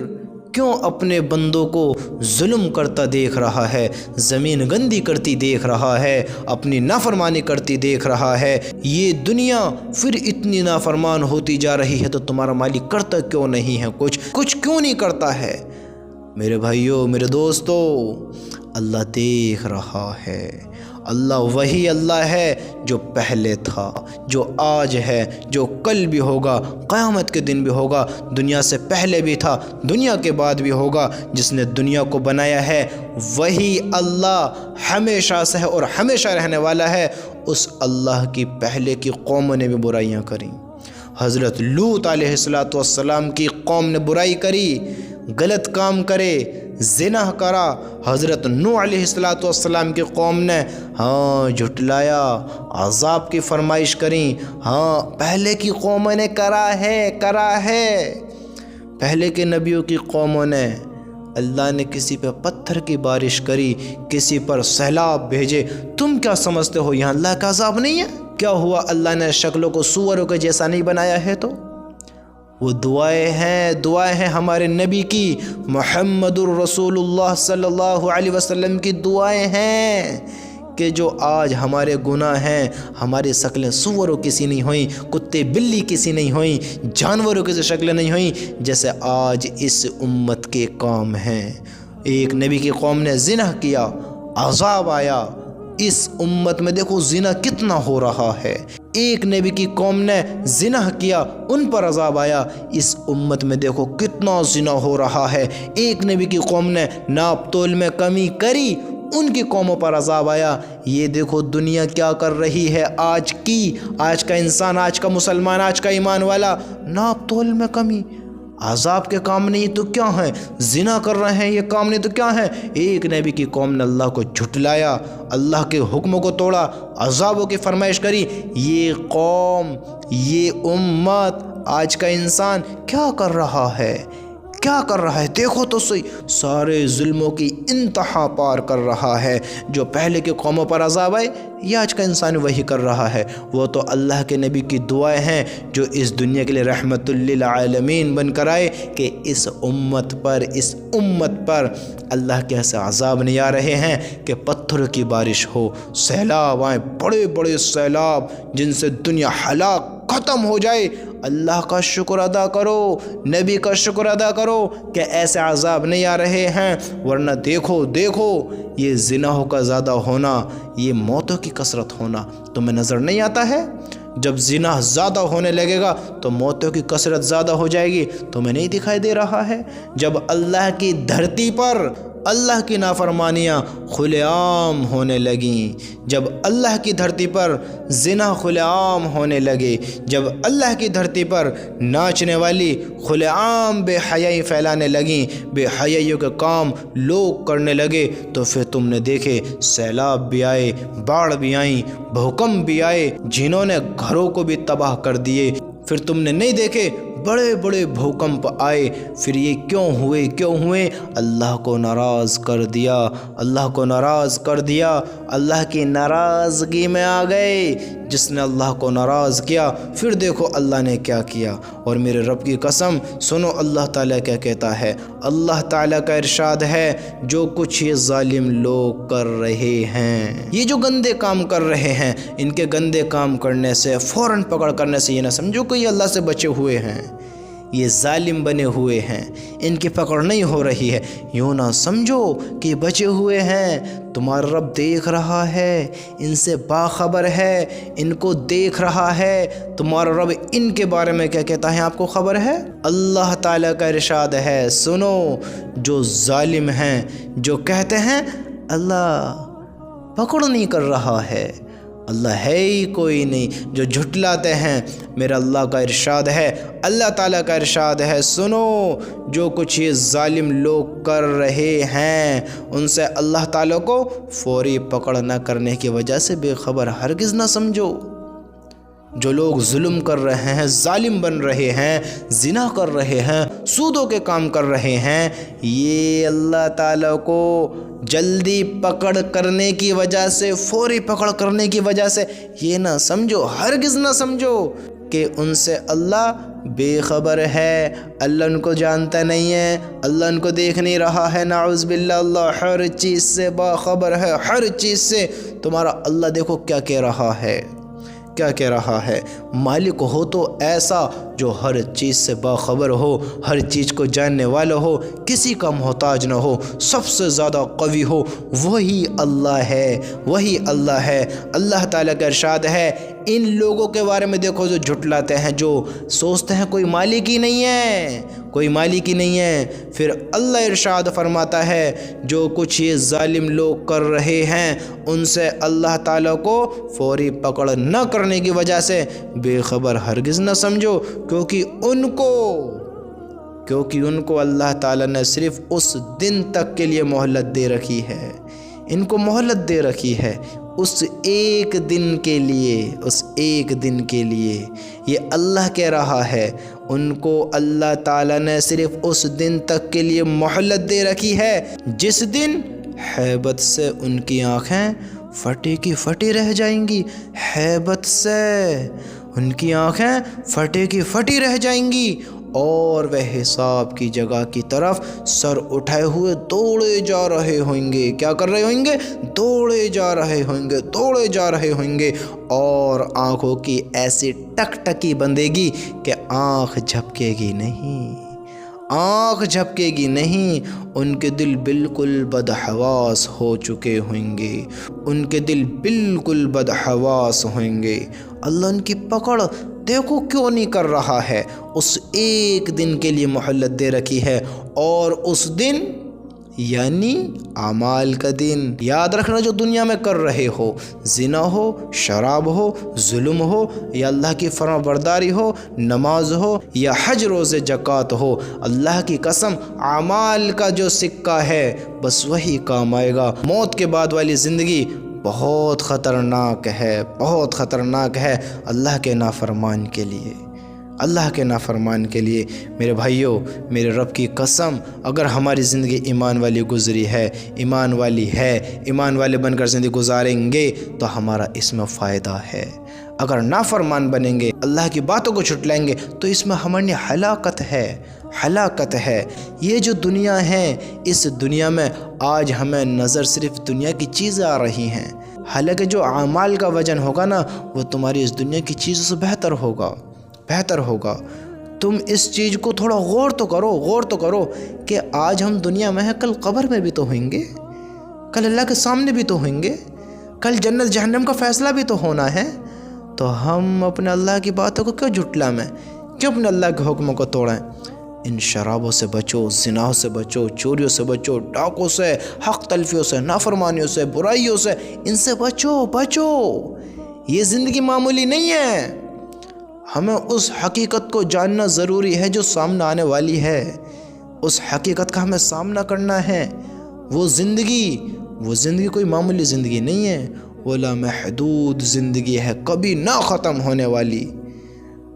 کیوں اپنے بندوں کو ظلم کرتا دیکھ رہا ہے، زمین گندی کرتی دیکھ رہا ہے، اپنی نافرمانی کرتی دیکھ رہا ہے، یہ دنیا پھر اتنی نافرمان ہوتی جا رہی ہے تو تمہارا مالک کرتا کیوں نہیں ہے، کچھ کیوں نہیں کرتا ہے؟ میرے بھائیوں، میرے دوستو، اللہ دیکھ رہا ہے۔ اللہ وہی اللہ ہے جو پہلے تھا، جو آج ہے، جو کل بھی ہوگا، قیامت کے دن بھی ہوگا، دنیا سے پہلے بھی تھا، دنیا کے بعد بھی ہوگا۔ جس نے دنیا کو بنایا ہے وہی اللہ ہمیشہ سے ہے اور ہمیشہ رہنے والا ہے۔ اس اللہ کی پہلے کی قوموں نے بھی برائیاں کریں، حضرت لوط علیہ السلام کی قوم نے برائی کری، غلط کام کرے، زنا کرا۔ حضرت نوح علیہ السلام کی قوم نے جھٹلایا، عذاب کی فرمائش کریں۔ پہلے کی قوموں نے کرا ہے، پہلے کے نبیوں کی قوموں نے، اللہ نے کسی پہ پتھر کی بارش کری، کسی پر سیلاب بھیجے۔ تم کیا سمجھتے ہو یہاں اللہ کا عذاب نہیں ہے؟ کیا ہوا اللہ نے شکلوں کو سوروں کے جیسا نہیں بنایا ہے؟ تو وہ دعائیں ہیں ہمارے نبی کی، محمد الرسول اللہ صلی اللہ علیہ وسلم کی دعائیں ہیں کہ جو آج ہمارے گناہ ہیں، ہماری شکلیں سوروں کسی نہیں ہوئیں، کتے بلی کسی نہیں ہوئیں، جانوروں کی شکلیں نہیں ہوئیں، جیسے آج اس امت کے کام ہیں۔ ایک نبی کی قوم نے زنا کیا، عذاب آیا۔ اس امت میں دیکھو زنا کتنا ہو رہا ہے۔ ایک نبی کی قوم نے زنا کیا، ان پر عذاب آیا۔ اس امت میں دیکھو کتنا زنا ہو رہا ہے۔ ایک نبی کی قوم نے ناپ تول میں کمی کری، ان کی قوموں پر عذاب آیا۔ یہ دیکھو دنیا کیا کر رہی ہے آج کا انسان، آج کا مسلمان، آج کا ایمان والا، ناپ تول میں کمی، عذاب کے کام نہیں تو کیا ہیں؟ زنا کر رہے ہیں، یہ کام نہیں تو کیا ہیں؟ ایک نبی کی قوم نے اللہ کو جھٹلایا، اللہ کے حکموں کو توڑا، عذابوں کی فرمائش کری۔ یہ قوم، یہ امت، آج کا انسان کیا کر رہا ہے؟ کیا کر رہا ہے؟ دیکھو تو صحیح، سارے ظلموں کی انتہا پار کر رہا ہے۔ جو پہلے کے قوموں پر عذاب آئے یہ آج کا انسان وہی کر رہا ہے۔ وہ تو اللہ کے نبی کی دعائیں ہیں جو اس دنیا کے لیے رحمت للعالمین بن کر آئے کہ اس امت پر اللہ کے ایسے عذاب نہیں آ رہے ہیں کہ پتھر کی بارش ہو، سیلاب آئیں، بڑے بڑے سیلاب جن سے دنیا ہلاک ختم ہو جائے۔ اللہ کا شکر ادا کرو، نبی کا شکر ادا کرو کہ ایسے عذاب نہیں آ رہے ہیں، ورنہ دیکھو یہ زناحوں کا زیادہ ہونا، یہ موتوں کی کثرت ہونا تمہیں نظر نہیں آتا ہے؟ جب زنا زیادہ ہونے لگے گا تو موتوں کی کثرت زیادہ ہو جائے گی، تمہیں نہیں دکھائی دے رہا ہے؟ جب اللہ کی دھرتی پر اللہ کی نافرمانیاں کھلے عام ہونے لگیں، جب اللہ کی دھرتی پر زنا کھلے عام ہونے لگے، جب اللہ کی دھرتی پر ناچنے والی کھلے عام بے حیائی پھیلانے لگیں، بے حیائیوں کے کام لوگ کرنے لگے، تو پھر تم نے دیکھے سیلاب بھی آئے، باڑھ بھی آئیں، بھوکمپ بھی آئے جنہوں نے گھروں کو بھی تباہ کر دیے۔ پھر تم نے نہیں دیکھے بڑے بڑے بھوکمپ آئے، پھر یہ کیوں ہوئے؟ اللہ کو ناراض کر دیا، اللہ کی ناراضگی میں آ گئے۔ جس نے اللہ کو ناراض کیا پھر دیکھو اللہ نے کیا کیا۔ اور میرے رب کی قسم سنو اللہ تعالیٰ کیا کہتا ہے۔ اللہ تعالیٰ کا ارشاد ہے، جو کچھ یہ ظالم لوگ کر رہے ہیں، یہ جو گندے کام کر رہے ہیں، ان کے گندے کام کرنے سے فوراً پکڑ کرنے سے یہ نہ سمجھو کہ یہ اللہ سے بچے ہوئے ہیں، یہ ظالم بنے ہوئے ہیں، ان کی پکڑ نہیں ہو رہی ہے۔ یوں نہ سمجھو کہ بچے ہوئے ہیں، تمہارا رب دیکھ رہا ہے، ان سے باخبر ہے، ان کو دیکھ رہا ہے۔ تمہارا رب ان کے بارے میں کیا کہتا ہے آپ کو خبر ہے؟ اللہ تعالیٰ کا ارشاد ہے، سنو، جو ظالم ہیں، جو کہتے ہیں اللہ پکڑ نہیں کر رہا ہے، اللہ ہے ہی کوئی نہیں، جو جھٹلاتے ہیں، میرا اللہ کا ارشاد ہے، اللہ تعالیٰ کا ارشاد ہے، سنو، جو کچھ یہ ظالم لوگ کر رہے ہیں ان سے اللہ تعالیٰ کو فوری پکڑ نہ کرنے کی وجہ سے بے خبر ہرگز نہ سمجھو۔ جو لوگ ظلم کر رہے ہیں، ظالم بن رہے ہیں، زنا کر رہے ہیں، سودوں کے کام کر رہے ہیں، یہ اللہ تعالیٰ کو جلدی پکڑ کرنے کی وجہ سے، فوری پکڑ کرنے کی وجہ سے یہ نہ سمجھو، ہرگز نہ سمجھو کہ ان سے اللہ بے خبر ہے، اللہ ان کو جانتا نہیں ہے، اللہ ان کو دیکھ نہیں رہا ہے، نعوذ باللہ، اللہ ہر چیز سے باخبر ہے، ہر چیز سے۔ تمہارا اللہ دیکھو کیا کہہ رہا ہے، کیا کہہ رہا ہے۔ مالک ہو تو ایسا جو ہر چیز سے باخبر ہو، ہر چیز کو جاننے والا ہو، کسی کا محتاج نہ ہو، سب سے زیادہ قوی ہو، وہی اللہ ہے، وہی اللہ ہے۔ اللہ تعالیٰ کا ارشاد ہے، ان لوگوں کے بارے میں دیکھو جو جھٹلاتے ہیں، جو سوچتے ہیں کوئی مالک ہی نہیں ہے، کوئی مالک ہی نہیں ہے۔ پھر اللہ ارشاد فرماتا ہے، جو کچھ یہ ظالم لوگ کر رہے ہیں ان سے اللہ تعالیٰ کو فوری پکڑ نہ کرنے کی وجہ سے بے خبر ہرگز نہ سمجھو، کیونکہ ان کو اللہ تعالیٰ نے صرف اس دن تک کے لیے مہلت دے رکھی ہے، ان کو مہلت دے رکھی ہے اس ایک دن کے لیے، یہ اللہ کہہ رہا ہے، ان کو اللہ تعالیٰ نے صرف اس دن تک کے لیے مہلت دے رکھی ہے جس دن ہیبت سے ان کی آنکھیں پھٹی کی پھٹی رہ جائیں گی، ہیبت سے ان کی آنکھیں پھٹی کی پھٹی رہ جائیں گی، اور وہ حساب کی جگہ کی طرف سر اٹھائے ہوئے دوڑے جا رہے ہوئیں گے۔ کیا کر رہے ہوئیں گے؟ دوڑے جا رہے ہوئیں گے، اور آنکھوں کی ایسی ٹک ٹکی بندھے گی کہ آنکھ جھپکے گی نہیں، ان کے دل بالکل بدحواس ہو چکے ہوئیں گے، اللہ ان کی پکڑ دیکھو کیوں نہیں کر رہا ہے، اس ایک دن کے لیے مہلت دے رکھی ہے، اور اس دن یعنی اعمال کا دن۔ یاد رکھنا، جو دنیا میں کر رہے ہو، زنا ہو، شراب ہو، ظلم ہو، یا اللہ کی فرما برداری ہو، نماز ہو، یا حج روزے زکوٰۃ ہو، اللہ کی قسم اعمال کا جو سکہ ہے بس وہی کام آئے گا۔ موت کے بعد والی زندگی بہت خطرناک ہے اللہ کے نافرمان کے لیے، اللہ کے نافرمان کے لیے۔ میرے بھائیوں، میرے رب کی قسم، اگر ہماری زندگی ایمان والی گزری ہے، ایمان والی ہے، ایمان والے بن کر زندگی گزاریں گے تو ہمارا اس میں فائدہ ہے۔ اگر نافرمان بنیں گے، اللہ کی باتوں کو چھٹلائیں گے تو اس میں ہماری ہلاکت ہے، ہلاکت ہے۔ یہ جو دنیا ہے، اس دنیا میں آج ہمیں نظر صرف دنیا کی چیزیں آ رہی ہیں، حالانکہ جو اعمال کا وزن ہوگا نا، وہ تمہاری اس دنیا کی چیزوں سے بہتر ہوگا، بہتر ہوگا۔ تم اس چیز کو تھوڑا غور تو کرو، غور تو کرو کہ آج ہم دنیا میں ہیں، کل قبر میں بھی تو ہوئیں گے، کل اللہ کے سامنے بھی تو ہوئیں گے، کل جنت جہنم کا فیصلہ بھی تو ہونا ہے۔ تو ہم اپنے اللہ کی باتوں کو کیوں جھٹلائیں، کیوں اپنے اللہ کے حکموں کو توڑیں؟ ان شرابوں سے بچو، زنا سے بچو، چوریوں سے بچو، ڈاکوں سے، حق تلفیوں سے، نافرمانیوں سے، برائیوں سے، ان سے بچو، بچو۔ یہ زندگی معمولی نہیں ہے۔ ہمیں اس حقیقت کو جاننا ضروری ہے جو سامنے آنے والی ہے، اس حقیقت کا ہمیں سامنا کرنا ہے۔ وہ زندگی کوئی معمولی زندگی نہیں ہے، وہ لامحدود زندگی ہے، کبھی نہ ختم ہونے والی۔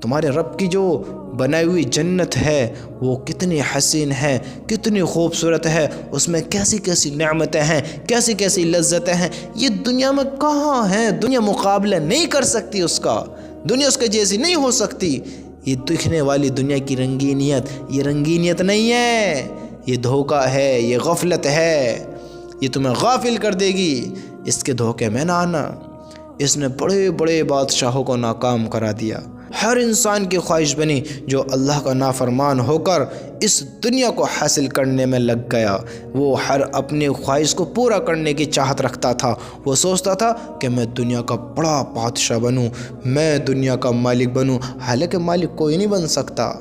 تمہارے رب کی جو بنائی ہوئی جنت ہے وہ کتنی حسین ہے، کتنی خوبصورت ہے، اس میں کیسی کیسی نعمتیں ہیں، کیسی کیسی لذتیں ہیں، یہ دنیا میں کہاں ہیں؟ دنیا مقابلہ نہیں کر سکتی اس کا، دنیا اس کے جیسی نہیں ہو سکتی۔ یہ دکھنے والی دنیا کی رنگینیت، یہ رنگینیت نہیں ہے، یہ دھوکہ ہے، یہ غفلت ہے، یہ تمہیں غافل کر دے گی۔ اس کے دھوکے میں نہ آنا۔ اس نے بڑے بڑے بادشاہوں کو ناکام کرا دیا۔ ہر انسان کی خواہش بنی جو اللہ کا نافرمان ہو کر اس دنیا کو حاصل کرنے میں لگ گیا۔ وہ ہر اپنی خواہش کو پورا کرنے کی چاہت رکھتا تھا۔ وہ سوچتا تھا کہ میں دنیا کا بڑا بادشاہ بنوں، میں دنیا کا مالک بنوں، حالانکہ مالک کوئی نہیں بن سکتا۔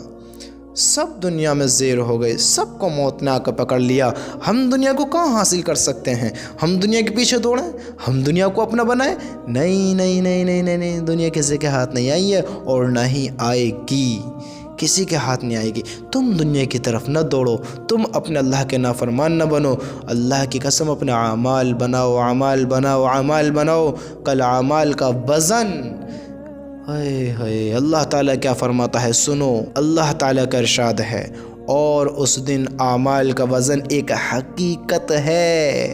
سب دنیا میں زیر ہو گئے، سب کو موت نے آ کر پکڑ لیا۔ ہم دنیا کو کہاں حاصل کر سکتے ہیں؟ ہم دنیا کے پیچھے دوڑیں، ہم دنیا کو اپنا بنائیں؟ نہیں نہیں نہیں نہیں نہیں نہیں، دنیا کسی کے ہاتھ نہیں آئی ہے اور نہ ہی آئے گی، کسی کے ہاتھ نہیں آئے گی۔ تم دنیا کی طرف نہ دوڑو، تم اپنے اللہ کے نافرمان نہ بنو۔ اللہ کی قسم، اپنے اعمال بناؤ، اعمال بناؤ، اعمال بناؤ۔ کل اعمال کا وزن، اللہ تعالیٰ کیا فرماتا ہے سنو۔ اللہ تعالیٰ کا ارشاد ہے، اور اس دن اعمال کا وزن ایک حقیقت ہے،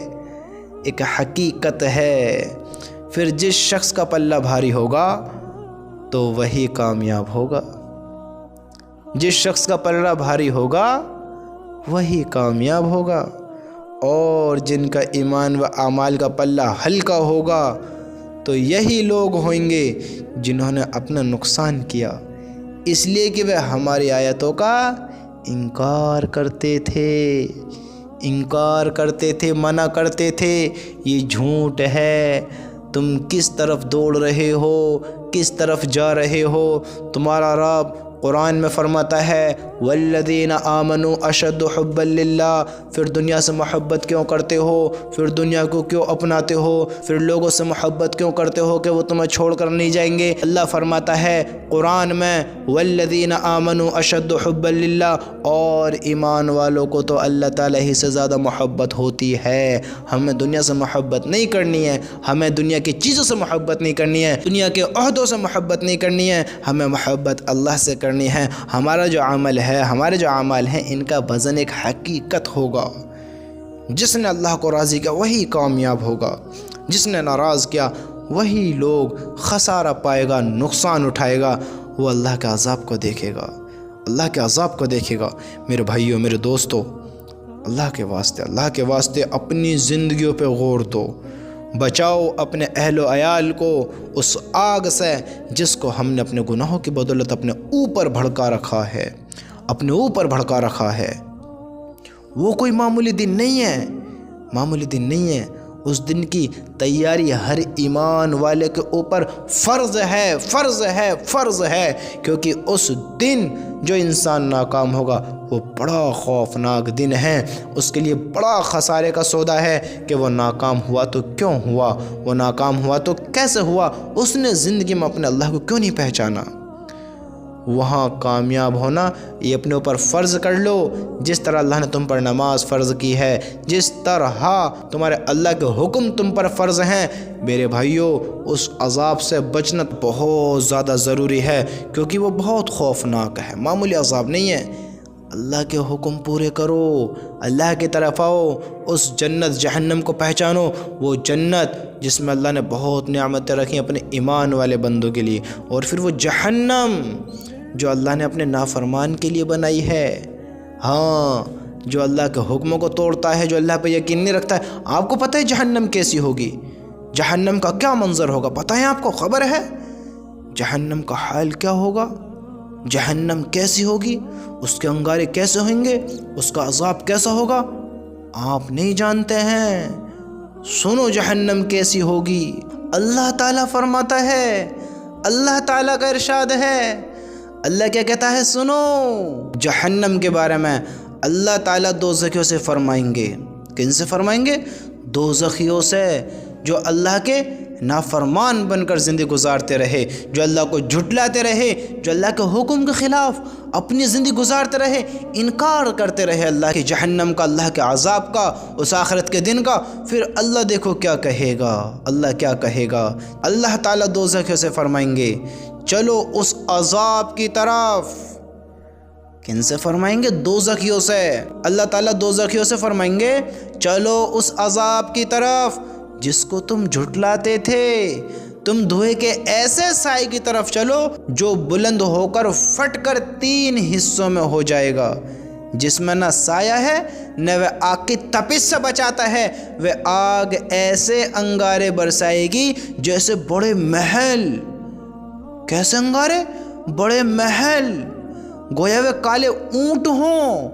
ایک حقیقت ہے۔ پھر جس شخص کا پلہ بھاری ہوگا تو وہی کامیاب ہوگا، جس شخص کا پلہ بھاری ہوگا وہی کامیاب ہوگا، اور جن کا ایمان و اعمال کا پلہ ہلکا ہوگا تو یہی لوگ ہوئیں گے جنہوں نے اپنا نقصان کیا، اس لیے کہ وہ ہماری آیتوں کا انکار کرتے تھے، انکار کرتے تھے، منع کرتے تھے۔ یہ جھوٹ ہے، تم کس طرف دوڑ رہے ہو، کس طرف جا رہے ہو؟ تمہارا رب قرآن میں فرماتا ہے والذین آمنوا اشد حبا للہ۔ پھر دنیا سے محبت کیوں کرتے ہو؟ پھر دنیا کو کیوں اپناتے ہو؟ پھر لوگوں سے محبت کیوں کرتے ہو کہ وہ تمہیں چھوڑ کر نہیں جائیں گے؟ اللہ فرماتا ہے قرآن میں والذین آمنوا اشد حبا للہ، اور ایمان والوں کو تو اللہ تعالیٰ ہی سے زیادہ محبت ہوتی ہے۔ ہمیں دنیا سے محبت نہیں کرنی ہے، ہمیں دنیا کی چیزوں سے محبت نہیں کرنی ہے، دنیا کے عہدوں سے محبت نہیں کرنی ہے، ہمیں محبت اللہ سے کرنی ہے۔ ہمارا جو عمل ہے، ہمارے جو اعمال ہیں، ان کا وزن ایک حقیقت ہوگا۔ جس نے اللہ کو راضی کیا وہی کامیاب ہوگا، جس نے ناراض کیا وہی لوگ خسارہ پائے گا، نقصان اٹھائے گا، وہ اللہ کے عذاب کو دیکھے گا، اللہ کے عذاب کو دیکھے گا۔ میرے بھائیوں، میرے دوستوں، اللہ کے واسطے اپنی زندگیوں پہ غور دو، بچاؤ اپنے اہل و عیال کو اس آگ سے جس کو ہم نے اپنے گناہوں کی بدولت اپنے اوپر بھڑکا رکھا ہے، اپنے اوپر بھڑکا رکھا ہے۔ وہ کوئی معمولی دن نہیں ہے، معمولی دن نہیں ہے۔ اس دن کی تیاری ہر ایمان والے کے اوپر فرض ہے، فرض ہے، فرض ہے، کیونکہ اس دن جو انسان ناکام ہوگا وہ بڑا خوفناک دن ہے، اس کے لیے بڑا خسارے کا سودا ہے کہ وہ ناکام ہوا تو کیوں ہوا، وہ ناکام ہوا تو کیسے ہوا، اس نے زندگی میں اپنے اللہ کو کیوں نہیں پہچانا۔ وہاں کامیاب ہونا یہ اپنے اوپر فرض کر لو۔ جس طرح اللہ نے تم پر نماز فرض کی ہے، جس طرح تمہارے اللہ کے حکم تم پر فرض ہیں، میرے بھائیوں اس عذاب سے بچنا بہت زیادہ ضروری ہے، کیونکہ وہ بہت خوفناک ہے، معمولی عذاب نہیں ہے۔ اللہ کے حکم پورے کرو، اللہ کی طرف آؤ، اس جنت جہنم کو پہچانو، وہ جنت جس میں اللہ نے بہت نعمتیں رکھی اپنے ایمان والے بندوں کے لیے، اور پھر وہ جہنم جو اللہ نے اپنے نافرمان کے لیے بنائی ہے۔ ہاں، جو اللہ کے حکموں کو توڑتا ہے، جو اللہ پہ یقین نہیں رکھتا ہے۔ آپ کو پتہ ہے جہنم کیسی ہوگی؟ جہنم کا کیا منظر ہوگا پتہ ہے آپ کو؟ خبر ہے جہنم کا حال کیا ہوگا؟ جہنم کیسی ہوگی؟ اس کے انگارے کیسے ہوئیں گے؟ اس کا عذاب کیسا ہوگا؟ آپ نہیں جانتے ہیں۔ سنو جہنم کیسی ہوگی۔ اللہ تعالیٰ فرماتا ہے، اللہ تعالیٰ کا ارشاد ہے، اللہ کیا کہتا ہے؟ سنو جہنم کے بارے میں اللہ تعالیٰ دوزخیوں سے فرمائیں گے۔ کن سے فرمائیں گے؟ دوزخیوں سے، جو اللہ کے نافرمان بن کر زندگی گزارتے رہے، جو اللہ کو جھٹلاتے رہے، جو اللہ کے حکم کے خلاف اپنی زندگی گزارتے رہے، انکار کرتے رہے اللہ کی جہنم کا، اللہ کے عذاب کا، اس آخرت کے دن کا۔ پھر اللہ دیکھو کیا کہے گا، اللہ کیا کہے گا؟ اللہ تعالیٰ دوزخیوں سے فرمائیں گے، چلو اس عذاب کی طرف۔ کن سے فرمائیں گے؟ دوزخیوں سے۔ اللہ تعالیٰ دوزخیوں سے فرمائیں گے، چلو اس عذاب کی طرف جس کو تم جھٹلاتے تھے، تم دھوئے کے ایسے سائے کی طرف چلو جو بلند ہو کر پھٹ کر 3 حصوں میں ہو جائے گا، جس میں نہ سایہ ہے نہ وہ آگ کی تپش سے بچاتا ہے۔ وہ آگ ایسے انگارے برسائے گی جیسے بڑے محل۔ کیسے انگارے؟ بڑے محل، گویا وہ کالے اونٹ ہوں۔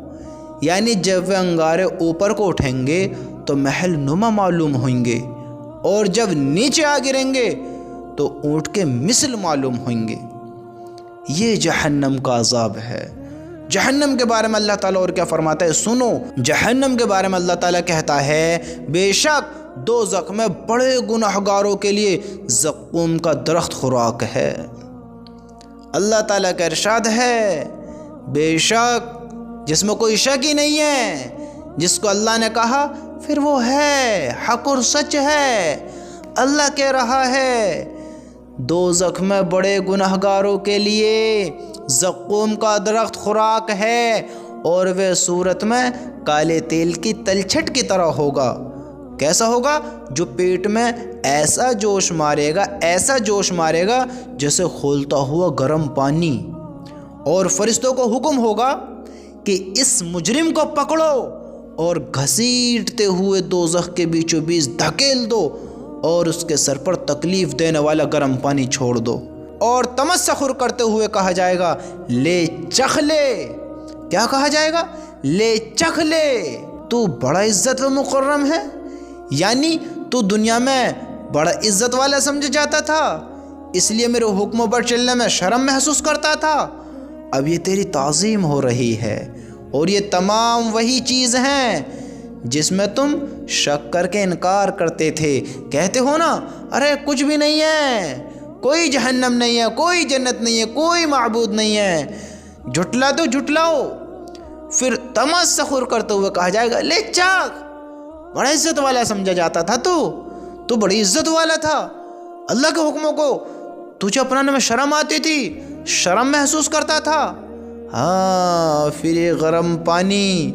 یعنی جب وہ انگارے اوپر کو اٹھیں گے تو محل نما معلوم ہوئیں گے، اور جب نیچے آ گریں گے تو اونٹ کے مثل معلوم ہوئیں گے۔ یہ جہنم کا عذاب ہے۔ جہنم کے بارے میں اللہ تعالیٰ اور کیا فرماتا ہے؟ سنو جہنم کے بارے میں اللہ تعالیٰ کہتا ہے، بے شک دوزخ میں بڑے گناہگاروں کے لیے زقوم کا درخت خوراک ہے۔ اللہ تعالیٰ کا ارشاد ہے، بے شک جس میں کوئی شک ہی نہیں ہے، جس کو اللہ نے کہا پھر وہ ہے، حق اور سچ ہے۔ اللہ کہہ رہا ہے، دوزخ میں بڑے گناہگاروں کے لیے زقوم کا درخت خوراک ہے، اور وہ صورت میں کالے تیل کی تلچھٹ کی طرح ہوگا۔ کیسا ہوگا؟ جو پیٹ میں ایسا جوش مارے گا، ایسا جوش مارے گا جیسے کھولتا ہوا گرم پانی۔ اور فرشتوں کو حکم ہوگا کہ اس مجرم کو پکڑو اور گھسیٹتے ہوئے دوزخ کے بیچوں بیچ دھکیل دو، اور اس کے سر پر تکلیف دینے والا گرم پانی چھوڑ دو، اور تمسخر کرتے ہوئے کہا جائے گا، لے چکھ لے۔ کیا کہا جائے گا؟ لے چکھ لے، تو بڑا عزت و مکرم ہے، یعنی تو دنیا میں بڑا عزت والا سمجھا جاتا تھا، اس لیے میرے حکموں پر چلنے میں شرم محسوس کرتا تھا، اب یہ تیری تعظیم ہو رہی ہے۔ اور یہ تمام وہی چیز ہیں جس میں تم شک کر کے انکار کرتے تھے، کہتے ہو نا، ارے کچھ بھی نہیں ہے، کوئی جہنم نہیں ہے، کوئی جنت نہیں ہے، کوئی معبود نہیں ہے، جھٹلا تو جھٹلاؤ۔ پھر تمسخر کرتے ہوئے کہا جائے گا، لے چاک، بڑا عزت والا سمجھا جاتا تھا، تو بڑی عزت والا تھا، اللہ کے حکموں کو تجھے اپنانے میں شرم آتی تھی، شرم محسوس کرتا تھا۔ ہاں، پھر یہ گرم پانی،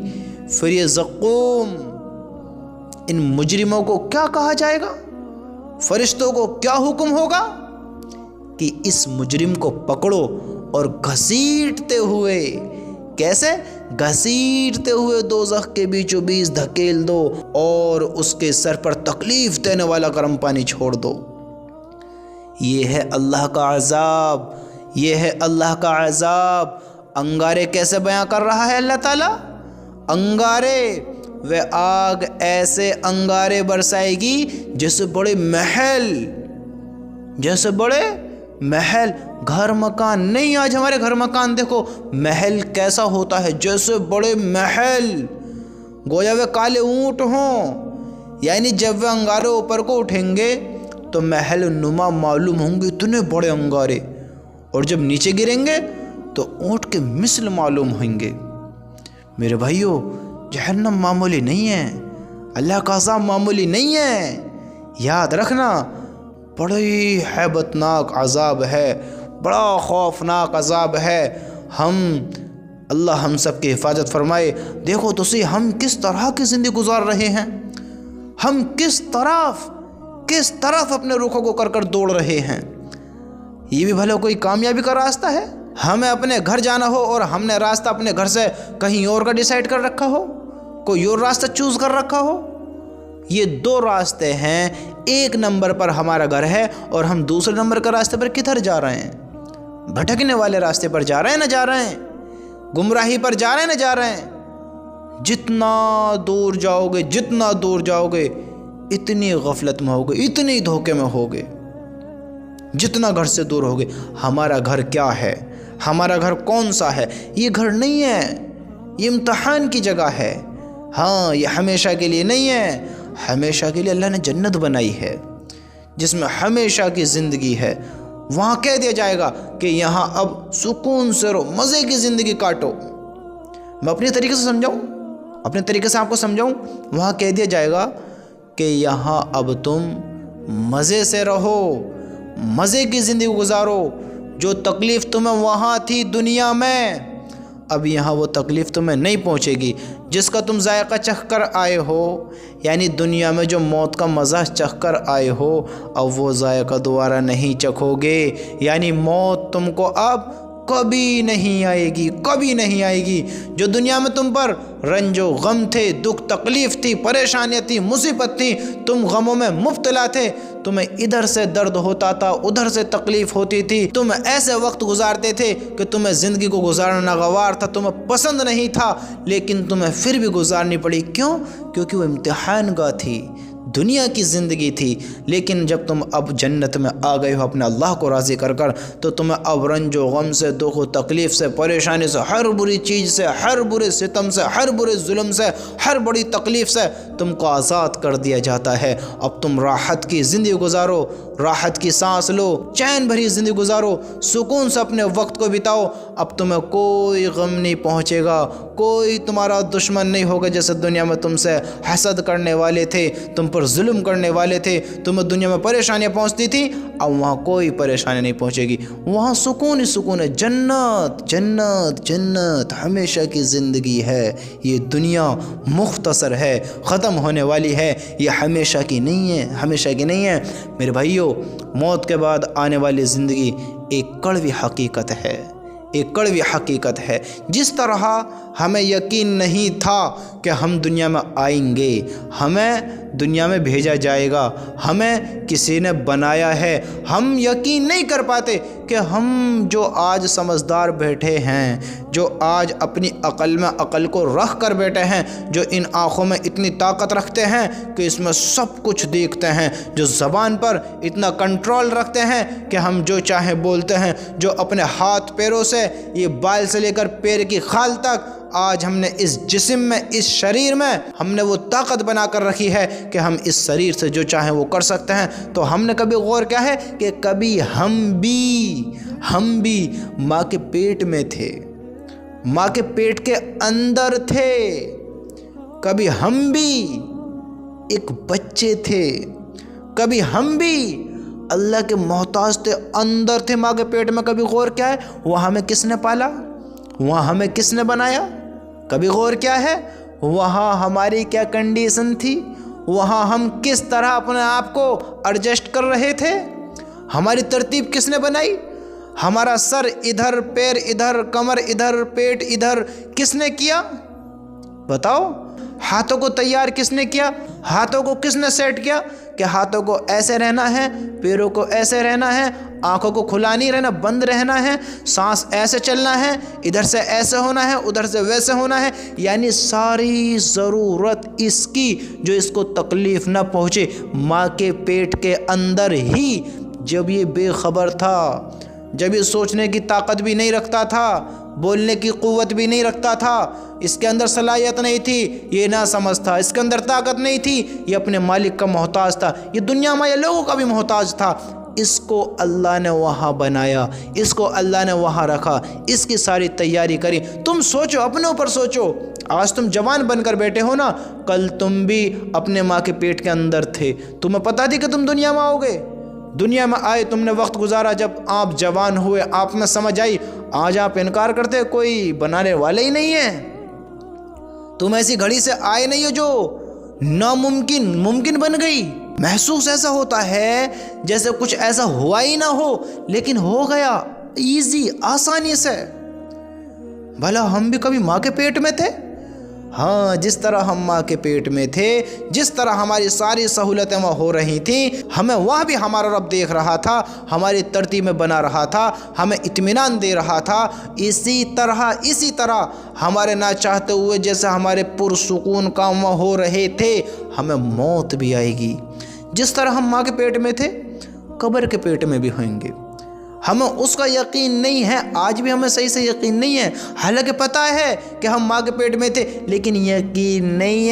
پھر یہ زقوم، ان مجرموں کو کیا کہا جائے گا؟ فرشتوں کو کیا حکم ہوگا کہ اس مجرم کو پکڑو اور گھسیٹتے ہوئے، کیسے؟ گھسیٹتے ہوئے دوزخ کے بیچوں بیچ دھکیل دو، اور اس کے سر پر تکلیف دینے والا گرم پانی چھوڑ دو۔ یہ ہے اللہ کا عذاب، یہ ہے اللہ کا عذاب۔ انگارے کیسے بیان کر رہا ہے اللہ تعالیٰ؟ انگارے، وہ آگ ایسے انگارے برسائے گی جیسے بڑے محل، جیسے بڑے محل، گھر مکان نہیں۔ آج ہمارے گھر مکان دیکھو، محل کیسا ہوتا ہے؟ جیسے بڑے محل، گویا وہ کالے اونٹ ہوں۔ یعنی جب وہ انگارے اوپر کو اٹھیں گے تو محل نما معلوم ہوں گے، اتنے بڑے انگارے، اور جب نیچے گریں گے تو اونٹ کے مثل معلوم ہوئیں گے۔ میرے بھائیوں، جہنم معمولی نہیں ہے، اللہ کا عذاب معمولی نہیں ہے، یاد رکھنا بڑی ہیبت ناک عذاب ہے، بڑا خوفناک عذاب ہے۔ اللہ ہم سب کی حفاظت فرمائے۔ دیکھو تو صحیح ہم کس طرح کی زندگی گزار رہے ہیں، ہم کس طرف اپنے رخوں کو کر دوڑ رہے ہیں۔ یہ بھی بھلا کوئی کامیابی کا راستہ ہے؟ ہمیں اپنے گھر جانا ہو اور ہم نے راستہ اپنے گھر سے کہیں اور کا ڈیسائیڈ کر رکھا ہو، کوئی اور راستہ چوز کر رکھا ہو۔ یہ دو راستے ہیں، ایک نمبر پر ہمارا گھر ہے اور ہم دوسرے نمبر کے راستے پر کدھر جا رہے ہیں؟ بھٹکنے والے راستے پر جا رہے ہیں، نہ جا رہے ہیں گمراہی پر جا رہے ہیں، نہ جا رہے ہیں۔ جتنا دور جاؤ گے اتنی غفلت میں ہوگے، اتنی دھوکے میں ہوگے، جتنا گھر سے دور ہوگے۔ ہمارا گھر کیا ہے؟ ہمارا گھر کون سا ہے؟ یہ گھر نہیں ہے، یہ امتحان کی جگہ ہے۔ ہاں، یہ ہمیشہ کے لیے نہیں ہے، ہمیشہ کے لیے اللہ نے جنت بنائی ہے جس میں ہمیشہ کی زندگی ہے۔ وہاں کہہ دیا جائے گا کہ یہاں اب سکون سے رہو، مزے کی زندگی کاٹو۔ میں اپنے طریقے سے سمجھاؤں، اپنے طریقے سے آپ کو سمجھاؤں، وہاں کہہ دیا جائے گا کہ یہاں اب تم مزے سے رہو، مزے کی زندگی گزارو۔ جو تکلیف تمہیں وہاں تھی دنیا میں، اب یہاں وہ تکلیف تمہیں نہیں پہنچے گی۔ جس کا تم ذائقہ چکھ کر آئے ہو، یعنی دنیا میں جو موت کا مزہ چکھ کر آئے ہو، اب وہ ذائقہ دوبارہ نہیں چکھو گے۔ یعنی موت تم کو اب کبھی نہیں آئے گی۔ جو دنیا میں تم پر رنج و غم تھے، دکھ تکلیف تھی، پریشانیاں تھی، مصیبت تھی، تم غموں میں مبتلا تھے، تمہیں ادھر سے درد ہوتا تھا، ادھر سے تکلیف ہوتی تھی، تم ایسے وقت گزارتے تھے کہ تمہیں زندگی کو گزارنا ناگوار تھا، تمہیں پسند نہیں تھا، لیکن تمہیں پھر بھی گزارنی پڑی۔ کیوں؟ کیونکہ وہ امتحان گاہ تھی، دنیا کی زندگی تھی۔ لیکن جب تم اب جنت میں آ گئے ہو اپنے اللہ کو راضی کر تو تمہیں اب رنج و غم سے، دکھ و تکلیف سے، پریشانی سے، ہر بری چیز سے، ہر برے ستم سے، ہر برے ظلم سے، ہر بڑی تکلیف سے تم کو آزاد کر دیا جاتا ہے۔ اب تم راحت کی زندگی گزارو، راحت کی سانس لو، چین بھری زندگی گزارو، سکون سے اپنے وقت کو بتاؤ۔ اب تمہیں کوئی غم نہیں پہنچے گا، کوئی تمہارا دشمن نہیں ہوگا۔ جیسے دنیا میں تم سے حسد کرنے والے تھے، تم پر ظلم کرنے والے تھے، تمہیں دنیا میں پریشانیاں پہنچتی تھی، اب وہاں کوئی پریشانی نہیں پہنچے گی۔ وہاں سکون ہی سکون ہے، جنت ہمیشہ کی زندگی ہے۔ یہ دنیا مختصر ہے، ختم ہونے والی ہے، یہ ہمیشہ کی نہیں ہے۔ میرے بھائیوں، موت کے بعد آنے والی زندگی ایک کڑوی حقیقت ہے۔ جس طرح ہمیں یقین نہیں تھا کہ ہم دنیا میں آئیں گے، ہمیں دنیا میں بھیجا جائے گا، ہمیں کسی نے بنایا ہے، ہم یقین نہیں کر پاتے کہ ہم جو آج سمجھدار بیٹھے ہیں، جو آج اپنی عقل میں عقل کو رکھ کر بیٹھے ہیں، جو ان آنکھوں میں اتنی طاقت رکھتے ہیں کہ اس میں سب کچھ دیکھتے ہیں، جو زبان پر اتنا کنٹرول رکھتے ہیں کہ ہم جو چاہیں بولتے ہیں، جو اپنے ہاتھ پیروں سے، یہ بال سے لے کر پیر کی خال تک، آج ہم نے اس جسم میں، اس شریر میں ہم نے وہ طاقت بنا کر رکھی ہے کہ ہم اس شریر سے جو چاہیں وہ کر سکتے ہیں۔ تو ہم نے کبھی غور کیا ہے کہ کبھی ہم بھی ماں کے پیٹ میں تھے، ماں کے پیٹ کے اندر تھے، کبھی ہم بھی ایک بچے تھے، کبھی ہم بھی اللہ کے محتاج تھے، اندر تھے ماں کے پیٹ میں۔ کبھی غور کیا ہے وہاں ہمیں کس نے پالا، وہاں ہمیں کس نے بنایا؟ کبھی غور کیا ہے وہاں ہماری کیا کنڈیشن تھی، وہاں ہم کس طرح اپنے آپ کو ایڈجسٹ کر رہے تھے؟ ہماری ترتیب کس نے بنائی؟ ہمارا سر ادھر، پیر ادھر، کمر ادھر، پیٹ ادھر، کس نے کیا؟ بتاؤ۔ ہاتھوں کو تیار کس نے کیا؟ ہاتھوں کو کس نے سیٹ کیا کہ ہاتھوں کو ایسے رہنا ہے، پیروں کو ایسے رہنا ہے، آنکھوں کو کھلا نہیں رہنا، بند رہنا ہے، سانس ایسے چلنا ہے، ادھر سے ایسے ہونا ہے، ادھر سے ویسے ہونا ہے؟ یعنی ساری ضرورت اس کی جو اس کو تکلیف نہ پہنچے۔ ماں کے پیٹ کے اندر ہی جب یہ بے خبر تھا، جب یہ سوچنے کی طاقت بھی نہیں رکھتا تھا، بولنے کی قوت بھی نہیں رکھتا تھا، اس کے اندر صلاحیت نہیں تھی، یہ نہ سمجھ تھا، اس کے اندر طاقت نہیں تھی، یہ اپنے مالک کا محتاج تھا، یہ دنیا میں یہ لوگوں کا بھی محتاج تھا۔ اس کو اللہ نے وہاں بنایا، اس کو اللہ نے وہاں رکھا، اس کی ساری تیاری کری۔ تم سوچو، اپنے اوپر سوچو، آج تم جوان بن کر بیٹھے ہو نا، کل تم بھی اپنے ماں کے پیٹ کے اندر تھے، تمہیں پتہ تھی کہ تم دنیا میں آؤ گے، دنیا میں آئے، تم نے وقت گزارا، جب آپ جوان ہوئے، آپ میں سمجھ آئی، آج آپ انکار کرتے، کوئی بنانے والے ہی نہیں ہے۔ تم ایسی گھڑی سے آئے نہیں ہو جو ناممکن ممکن بن گئی۔ محسوس ایسا ہوتا ہے جیسے کچھ ایسا ہوا ہی نہ ہو، لیکن ہو گیا ایزی، آسانی سے۔ بھلا ہم بھی کبھی ماں کے پیٹ میں تھے؟ ہاں، جس طرح ہم ماں کے پیٹ میں تھے، جس طرح ہماری ساری سہولتیں وہاں ہو رہی تھیں، ہمیں وہاں بھی ہمارا رب دیکھ رہا تھا، ہماری ترتیب میں بنا رہا تھا، ہمیں اطمینان دے رہا تھا۔ اسی طرح ہمارے نہ چاہتے ہوئے جیسے ہمارے پرسکون کام وہاں ہو رہے تھے، ہمیں موت بھی آئے گی۔ جس طرح ہم ماں کے پیٹ میں تھے، قبر کے پیٹ میں بھی ہوئیں گے۔ ہمیں اس کا یقین نہیں ہے، آج بھی ہمیں صحیح سے یقین نہیں ہے، حالانکہ پتہ ہے کہ ہم ماں کے پیٹ میں تھے، لیکن یقین نہیں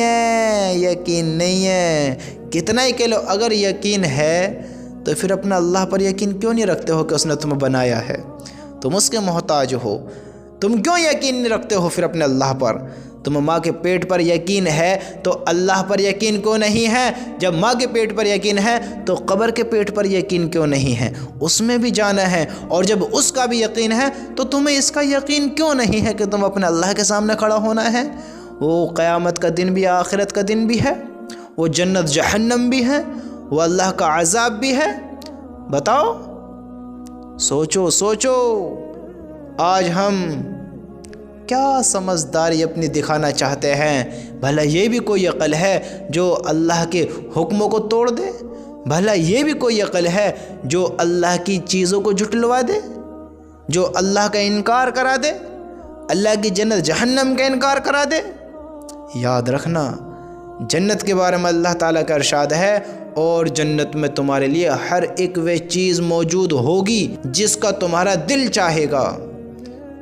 ہے۔ کتنا ہی کہہ لو، اگر یقین ہے تو پھر اپنا اللہ پر یقین کیوں نہیں رکھتے ہو کہ اس نے تمہیں بنایا ہے؟ تم اس کے محتاج ہو، تم کیوں یقین نہیں رکھتے ہو پھر اپنے اللہ پر؟ تم ماں کے پیٹ پر یقین ہے تو اللہ پر یقین کیوں نہیں ہے؟ جب ماں کے پیٹ پر یقین ہے تو قبر کے پیٹ پر یقین کیوں نہیں ہے؟ اس میں بھی جانا ہے، اور جب اس کا بھی یقین ہے تو تمہیں اس کا یقین کیوں نہیں ہے کہ تم اپنے اللہ کے سامنے کھڑا ہونا ہے؟ وہ قیامت کا دن بھی، آخرت کا دن بھی ہے، وہ جنت جہنم بھی ہے، وہ اللہ کا عذاب بھی ہے۔ بتاؤ، سوچو، آج ہم کیا سمجھداری اپنی دکھانا چاہتے ہیں؟ بھلا یہ بھی کوئی عقل ہے جو اللہ کے حکموں کو توڑ دے؟ بھلا یہ بھی کوئی عقل ہے جو اللہ کی چیزوں کو جھٹلوا دے، جو اللہ کا انکار کرا دے، اللہ کی جنت جہنم کا انکار کرا دے؟ یاد رکھنا، جنت کے بارے میں اللہ تعالیٰ کا ارشاد ہے، اور جنت میں تمہارے لیے ہر ایک وہ چیز موجود ہوگی جس کا تمہارا دل چاہے گا۔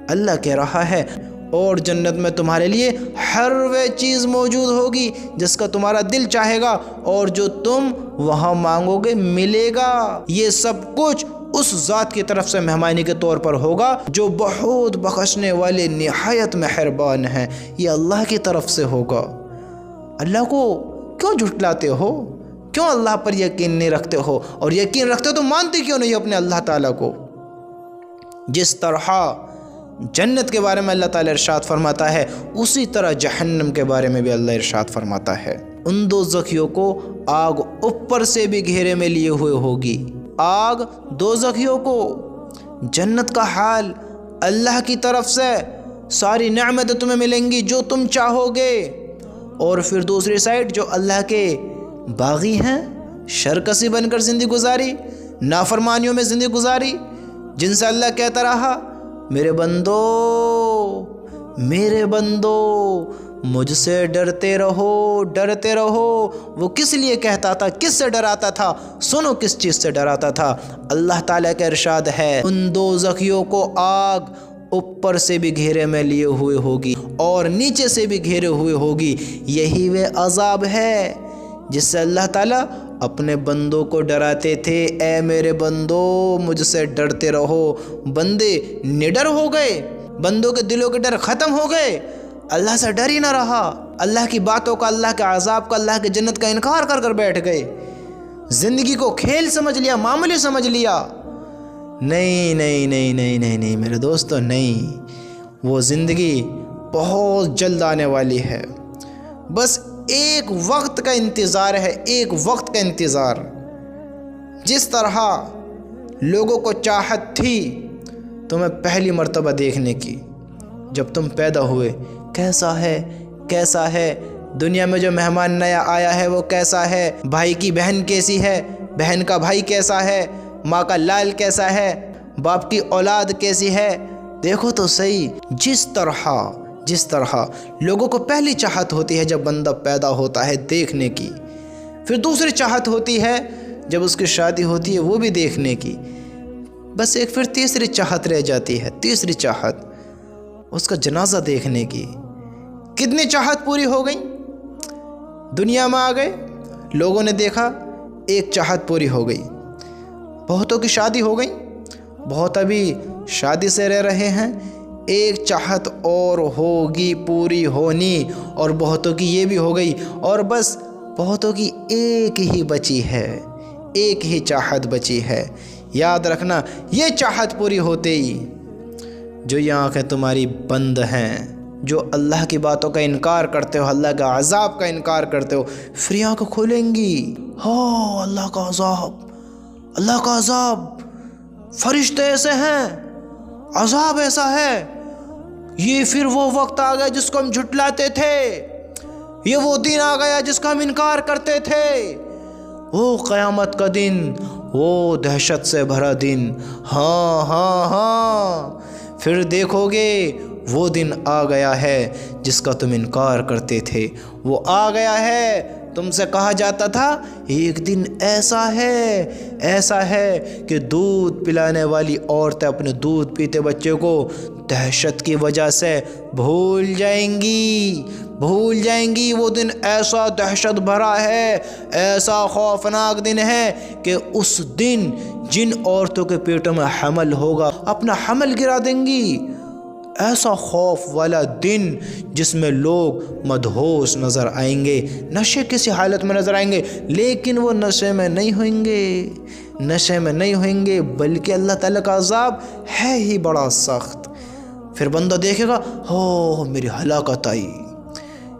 اللہ کہہ رہا ہے، اور جنت میں تمہارے لیے ہر وہ چیز موجود ہوگی جس کا تمہارا دل چاہے گا، اور جو تم وہاں مانگو گے ملے گا۔ یہ سب کچھ اس ذات کی طرف سے مہمانی کے طور پر ہوگا جو بہت بخشنے والے، نہایت مہربان ہے۔ یہ اللہ کی طرف سے ہوگا۔ اللہ کو کیوں جھٹلاتے ہو؟ کیوں اللہ پر یقین نہیں رکھتے ہو؟ اور یقین رکھتے ہو تو مانتے کیوں نہیں اپنے اللہ تعالیٰ کو؟ جس طرح جنت کے بارے میں اللہ تعالیٰ ارشاد فرماتا ہے، اسی طرح جہنم کے بارے میں بھی اللہ ارشاد فرماتا ہے۔ ان دوزخیوں کو آگ اوپر سے بھی گھیرے میں لیے ہوئے ہوگی۔ آگ دوزخیوں کو، جنت کا حال، اللہ کی طرف سے ساری نعمتیں تمہیں ملیں گی جو تم چاہو گے، اور پھر دوسری سائڈ جو اللہ کے باغی ہیں، شرکسی بن کر زندگی گزاری، نافرمانیوں میں زندگی گزاری، جن سے اللہ کہتا رہا، میرے بندو مجھ سے ڈرتے رہو۔ وہ کس لیے کہتا تھا؟ کس سے ڈراتا تھا؟ سنو کس چیز سے ڈراتا تھا۔ اللہ تعالیٰ کا ارشاد ہے، ان دوزخیوں کو آگ اوپر سے بھی گھیرے میں لیے ہوئے ہوگی اور نیچے سے بھی گھیرے ہوئے ہوگی۔ یہی وہ عذاب ہے جس سے اللہ تعالیٰ اپنے بندوں کو ڈراتے تھے، اے میرے بندو مجھ سے ڈرتے رہو۔ بندے نڈر ہو گئے، بندوں کے دلوں کے ڈر ختم ہو گئے، اللہ سے ڈر ہی نہ رہا، اللہ کی باتوں کا، اللہ کے عذاب کا، اللہ کے جنت کا انکار کر بیٹھ گئے، زندگی کو کھیل سمجھ لیا، معمولی سمجھ لیا۔ نہیں میرے دوستو، نہیں، وہ زندگی بہت جلد آنے والی ہے، بس ایک وقت کا انتظار ہے، ایک وقت کا انتظار۔ جس طرح لوگوں کو چاہت تھی تمہیں پہلی مرتبہ دیکھنے کی، جب تم پیدا ہوئے، کیسا ہے دنیا میں جو مہمان نیا آیا ہے وہ کیسا ہے، بھائی کی بہن کیسی ہے، بہن کا بھائی کیسا ہے، ماں کا لال کیسا ہے، باپ کی اولاد کیسی ہے، دیکھو تو صحیح۔ جس طرح لوگوں کو پہلی چاہت ہوتی ہے جب بندہ پیدا ہوتا ہے دیکھنے کی، پھر دوسری چاہت ہوتی ہے جب اس کی شادی ہوتی ہے وہ بھی دیکھنے کی، بس ایک پھر تیسری چاہت رہ جاتی ہے، تیسری چاہت اس کا جنازہ دیکھنے کی۔ کتنی چاہت پوری ہو گئی، دنیا میں آ گئے، لوگوں نے دیکھا، ایک چاہت پوری ہو گئی، بہتوں کی شادی ہو گئی، بہت ابھی شادی سے رہ رہے ہیں، ایک چاہت اور ہوگی پوری ہونی، اور بہتوں کی یہ بھی ہو گئی، اور بس بہتوں کی ایک ہی بچی ہے، ایک ہی چاہت بچی ہے۔ یاد رکھنا، یہ چاہت پوری ہوتے ہی جو یہ آنکھیں تمہاری بند ہیں، جو اللہ کی باتوں کا انکار کرتے ہو، اللہ کا عذاب کا انکار کرتے ہو، پھر یہ آنکھیں کھولیں گی۔ ہاں، اللہ کا عذاب، اللہ کا عذاب، فرشتے ایسے ہیں، عذاب ایسا ہے، یہ پھر وہ وقت آ گیا جس کو ہم جھٹلاتے تھے، یہ وہ دن آ گیا جس کا ہم انکار کرتے تھے، وہ قیامت کا دن، وہ دہشت سے بھرا دن۔ ہاں ہاں ہاں، پھر دیکھو گے وہ دن آ گیا ہے جس کا تم انکار کرتے تھے، وہ آ گیا ہے۔ تم سے کہا جاتا تھا ایک دن ایسا ہے کہ دودھ پلانے والی عورتیں اپنے دودھ پیتے بچے کو دہشت کی وجہ سے بھول جائیں گی۔ وہ دن ایسا دہشت بھرا ہے، ایسا خوفناک دن ہے کہ اس دن جن عورتوں کے پیٹوں میں حمل ہوگا اپنا حمل گرا دیں گی۔ ایسا خوف والا دن جس میں لوگ مدہوش نظر آئیں گے، نشے کسی حالت میں نظر آئیں گے، لیکن وہ نشے میں نہیں ہوئیں گے، بلکہ اللہ تعالیٰ کا عذاب ہے ہی بڑا سخت۔ پھر بندہ دیکھے گا، ہو میری ہلاکت آئی،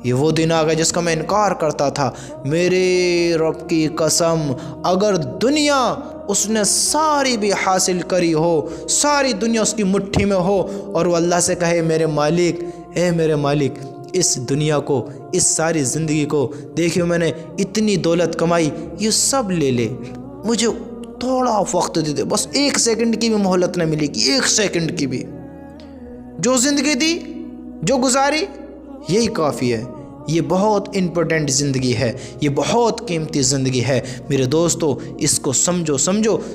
یہ وہ دن آ گیا جس کا میں انکار کرتا تھا، میرے رب کی قسم، اگر دنیا اس نے ساری بھی حاصل کری ہو، ساری دنیا اس کی مٹھی میں ہو، اور وہ اللہ سے کہے میرے مالک، اے میرے مالک، اس دنیا کو، اس ساری زندگی کو، دیکھیے میں نے اتنی دولت کمائی، یہ سب لے لے، مجھے تھوڑا وقت دے دے، بس 1 سیکنڈ کی بھی مہلت نہ ملے گی، 1 سیکنڈ کی بھی، جو زندگی دی، جو گزاری، یہی کافی ہے۔ یہ بہت امپورٹنٹ زندگی ہے، یہ بہت قیمتی زندگی ہے میرے دوستو، اس کو سمجھو۔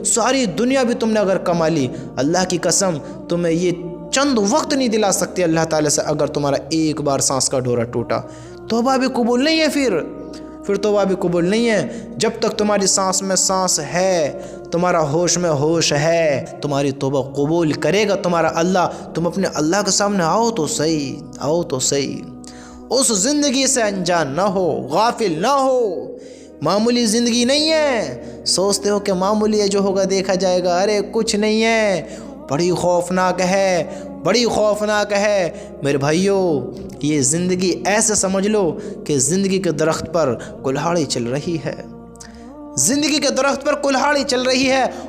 ساری دنیا بھی تم نے اگر کما لی، اللہ کی قسم تمہیں یہ چند وقت نہیں دلا سکتی اللہ تعالیٰ سے، اگر تمہارا ایک بار سانس کا ڈورا ٹوٹا، توبہ بھی قبول نہیں ہے، پھر توبہ بھی قبول نہیں ہے۔ جب تک تمہاری سانس میں سانس ہے، تمہارا ہوش میں ہوش ہے، تمہاری توبہ قبول کرے گا تمہارا اللہ۔ تم اپنے اللہ کے سامنے آؤ تو صحیح، اس زندگی سے انجان نہ ہو، غافل نہ ہو۔ معمولی زندگی نہیں ہے، سوچتے ہو کہ معمولی ہے، جو ہوگا دیکھا جائے گا، ارے کچھ نہیں ہے، بڑی خوفناک ہے میرے بھائیوں۔ یہ زندگی ایسے سمجھ لو کہ زندگی کے درخت پر کلہاڑی چل رہی ہے،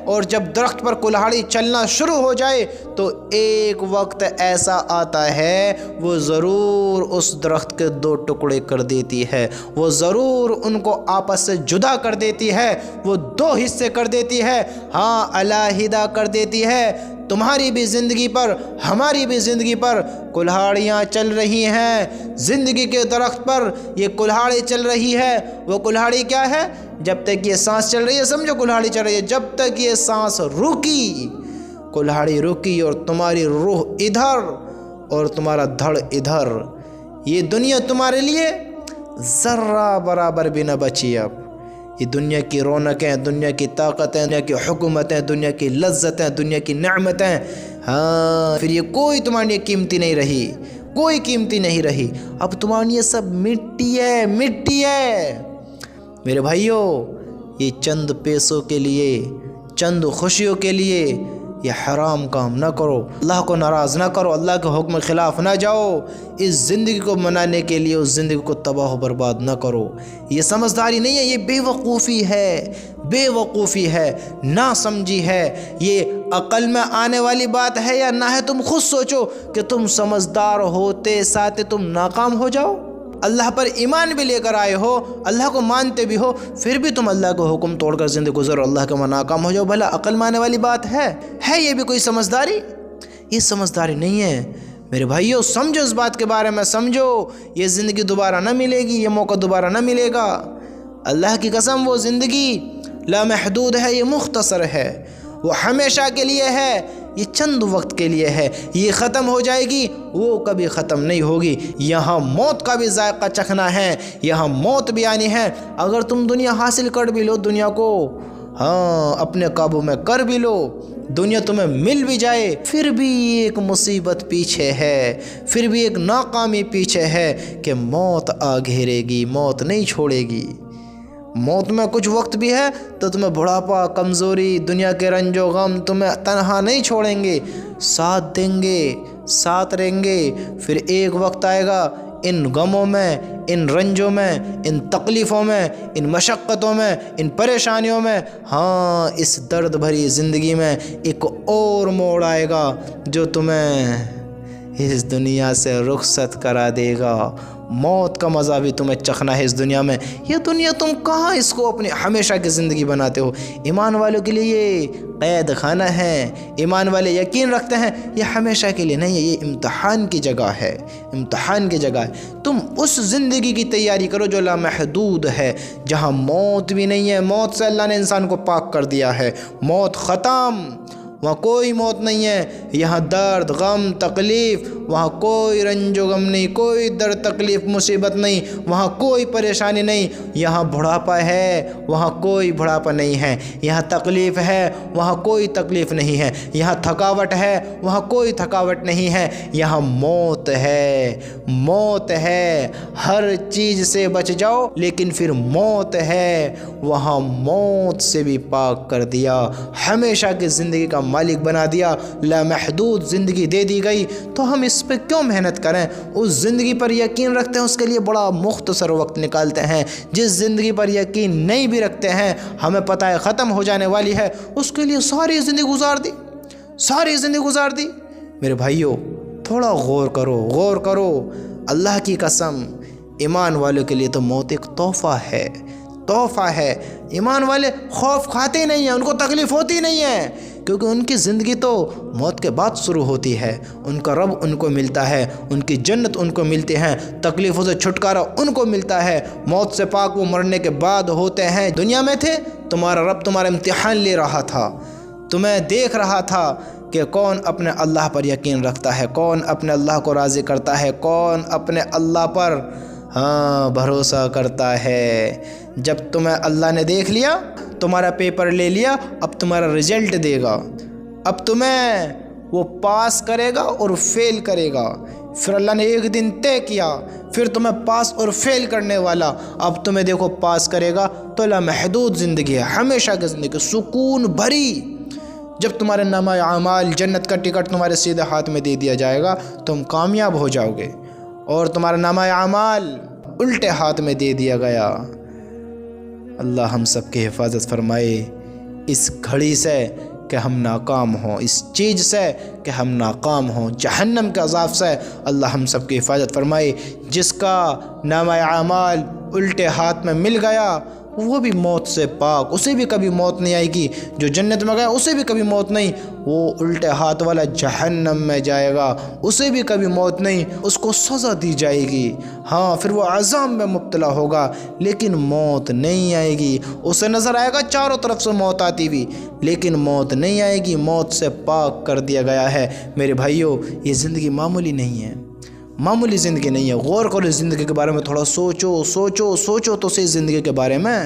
اور جب درخت پر کلہاڑی چلنا شروع ہو جائے تو ایک وقت ایسا آتا ہے وہ ضرور اس درخت کے 2 ٹکڑے کر دیتی ہے، وہ ضرور ان کو آپس سے جدا کر دیتی ہے، وہ 2 حصے کر دیتی ہے، ہاں علیحدہ کر دیتی ہے۔ تمہاری بھی زندگی پر، ہماری بھی زندگی پر کلہاڑیاں چل رہی ہیں، زندگی کے درخت پر یہ کلہاڑی چل رہی ہے۔ وہ کلہاڑی کیا ہے؟ جب تک یہ سانس چل رہی ہے، سمجھو کلہاڑی چل رہی ہے، جب تک یہ سانس رکی، کلہاڑی رکی، اور تمہاری روح ادھر اور تمہارا دھڑ ادھر، یہ دنیا تمہارے لیے ذرہ برابر بھی نہ بچی۔ اب یہ دنیا کی رونقیں، دنیا کی طاقتیں، دنیا کی حکومتیں، دنیا کی لذتیں، دنیا کی نعمتیں، ہاں پھر یہ کوئی تمہارے لیے قیمتی نہیں رہی، اب تمہارے لیے سب مٹی ہے۔ میرے بھائیوں، یہ چند پیسوں کے لیے، چند خوشیوں کے لیے یہ حرام کام نہ کرو، اللہ کو ناراض نہ کرو، اللہ کے حکم کے خلاف نہ جاؤ، اس زندگی کو منانے کے لیے اس زندگی کو تباہ و برباد نہ کرو۔ یہ سمجھداری نہیں ہے، یہ بے وقوفی ہے، نا سمجھی ہے، یہ عقل میں آنے والی بات ہے یا نہ ہے؟ تم خود سوچو کہ تم سمجھدار ہوتے ساتھ تم ناکام ہو جاؤ، اللہ پر ایمان بھی لے کر آئے ہو، اللہ کو مانتے بھی ہو، پھر بھی تم اللہ کو حکم توڑ کر زندگی گزرو، اللہ کے ناکام ہو جاؤ، بھلا عقل میں آنے والی بات ہے یہ بھی کوئی سمجھداری؟ یہ سمجھداری نہیں ہے میرے بھائیوں۔ سمجھو، اس بات کے بارے میں سمجھو، یہ زندگی دوبارہ نہ ملے گی، یہ موقع دوبارہ نہ ملے گا۔ اللہ کی قسم، وہ زندگی لامحدود ہے، یہ مختصر ہے، وہ ہمیشہ کے لیے ہے، یہ چند وقت کے لیے ہے، یہ ختم ہو جائے گی، وہ کبھی ختم نہیں ہوگی۔ یہاں موت کا بھی ذائقہ چکھنا ہے، یہاں موت بھی آنی ہے۔ اگر تم دنیا حاصل کر بھی لو، دنیا کو ہاں اپنے قابو میں کر بھی لو، دنیا تمہیں مل بھی جائے، پھر بھی ایک مصیبت پیچھے ہے، پھر بھی ایک ناکامی پیچھے ہے کہ موت آ گھیرے گی، موت نہیں چھوڑے گی۔ موت میں کچھ وقت بھی ہے تو تمہیں بڑھاپا، کمزوری، دنیا کے رنج و غم تمہیں تنہا نہیں چھوڑیں گے، ساتھ دیں گے، ساتھ رہیں گے۔ پھر ایک وقت آئے گا ان غموں میں، ان رنجوں میں، ان تکلیفوں میں، ان مشقتوں میں، ان پریشانیوں میں، ہاں اس درد بھری زندگی میں ایک اور موڑ آئے گا جو تمہیں اس دنیا سے رخصت کرا دے گا۔ موت کا مزہ بھی تمہیں چکھنا ہے اس دنیا میں۔ یہ دنیا تم کہاں اس کو اپنی ہمیشہ کی زندگی بناتے ہو؟ ایمان والوں کے لیے یہ قید خانہ ہے، ایمان والے یقین رکھتے ہیں یہ ہمیشہ کے لیے نہیں ہے، یہ امتحان کی جگہ ہے، امتحان کی جگہ ہے۔ تم اس زندگی کی تیاری کرو جو لامحدود ہے، جہاں موت بھی نہیں ہے، موت سے اللہ نے انسان کو پاک کر دیا ہے، موت ختم، وہاں کوئی موت نہیں ہے۔ یہاں درد، غم، تکلیف، وہاں کوئی رنج و غم نہیں، کوئی درد، تکلیف، مصیبت نہیں، وہاں کوئی پریشانی نہیں۔ یہاں بڑھاپا ہے، وہاں کوئی بڑھاپا نہیں ہے۔ یہاں تکلیف ہے، وہاں کوئی تکلیف نہیں ہے۔ یہاں تھکاوٹ ہے، وہاں کوئی تھکاوٹ نہیں ہے۔ یہاں موت ہے، موت ہے۔ ہر چیز سے بچ جاؤ لیکن پھر موت ہے، وہاں موت سے بھی پاک کر دیا، ہمیشہ کی زندگی کا مالک بنا دیا، لامحدود زندگی دے دی گئی۔ تو ہم اس پہ کیوں محنت کریں؟ اس زندگی پر یقین رکھتے ہیں، اس کے لیے بڑا مختصر وقت نکالتے ہیں۔ جس زندگی پر یقین نہیں بھی رکھتے ہیں، ہمیں پتہ ہے ختم ہو جانے والی ہے، اس کے لیے ساری زندگی گزار دی، ساری زندگی گزار دی۔ میرے بھائیوں تھوڑا غور کرو، غور کرو۔ اللہ کی قسم ایمان والوں کے لیے تو موت ایک تحفہ ہے، تحفہ ہے۔ ایمان والے خوف کھاتے نہیں ہیں، ان کو تکلیف ہوتی نہیں ہے، کیونکہ ان کی زندگی تو موت کے بعد شروع ہوتی ہے۔ ان کا رب ان کو ملتا ہے، ان کی جنت ان کو ملتی ہے، تکلیفوں سے چھٹکارا ان کو ملتا ہے۔ موت سے پاک وہ مرنے کے بعد ہوتے ہیں۔ دنیا میں تھے، تمہارا رب تمہارا امتحان لے رہا تھا، تمہیں دیکھ رہا تھا کہ کون اپنے اللہ پر یقین رکھتا ہے، کون اپنے اللہ کو راضی کرتا ہے، کون اپنے اللہ پر بھروسہ کرتا ہے۔ جب تمہیں اللہ نے دیکھ لیا، تمہارا پیپر لے لیا، اب تمہارا رزلٹ دے گا، اب تمہیں وہ پاس کرے گا اور فیل کرے گا۔ پھر اللہ نے ایک دن طے کیا، پھر تمہیں پاس اور فیل کرنے والا، اب تمہیں دیکھو پاس کرے گا تو لامحدود زندگی ہے، ہمیشہ کی زندگی، سکون بھری۔ جب تمہارے نامہ اعمال جنت کا ٹکٹ تمہارے سیدھے ہاتھ میں دے دیا جائے گا، تم کامیاب ہو جاؤ گے، اور تمہارا نامہ اعمال الٹے ہاتھ میں دے دیا گیا۔ اللہ ہم سب کی حفاظت فرمائے اس گھڑی سے کہ ہم ناکام ہوں، اس چیز سے کہ ہم ناکام ہوں، جہنم کے عذاب سے اللہ ہم سب کی حفاظت فرمائے۔ جس کا نامہ اعمال الٹے ہاتھ میں مل گیا وہ بھی موت سے پاک، اسے بھی کبھی موت نہیں آئے گی۔ جو جنت میں گیا اسے بھی کبھی موت نہیں، وہ الٹے ہاتھ والا جہنم میں جائے گا، اسے بھی کبھی موت نہیں، اس کو سزا دی جائے گی۔ ہاں پھر وہ عذاب میں مبتلا ہوگا لیکن موت نہیں آئے گی۔ اسے نظر آئے گا چاروں طرف سے موت آتی ہوئی، لیکن موت نہیں آئے گی، موت سے پاک کر دیا گیا ہے۔ میرے بھائیوں یہ زندگی معمولی نہیں ہے، معمولی زندگی نہیں ہے۔ غور کرو اس زندگی کے بارے میں، تھوڑا سوچو تو صحیح زندگی کے بارے میں۔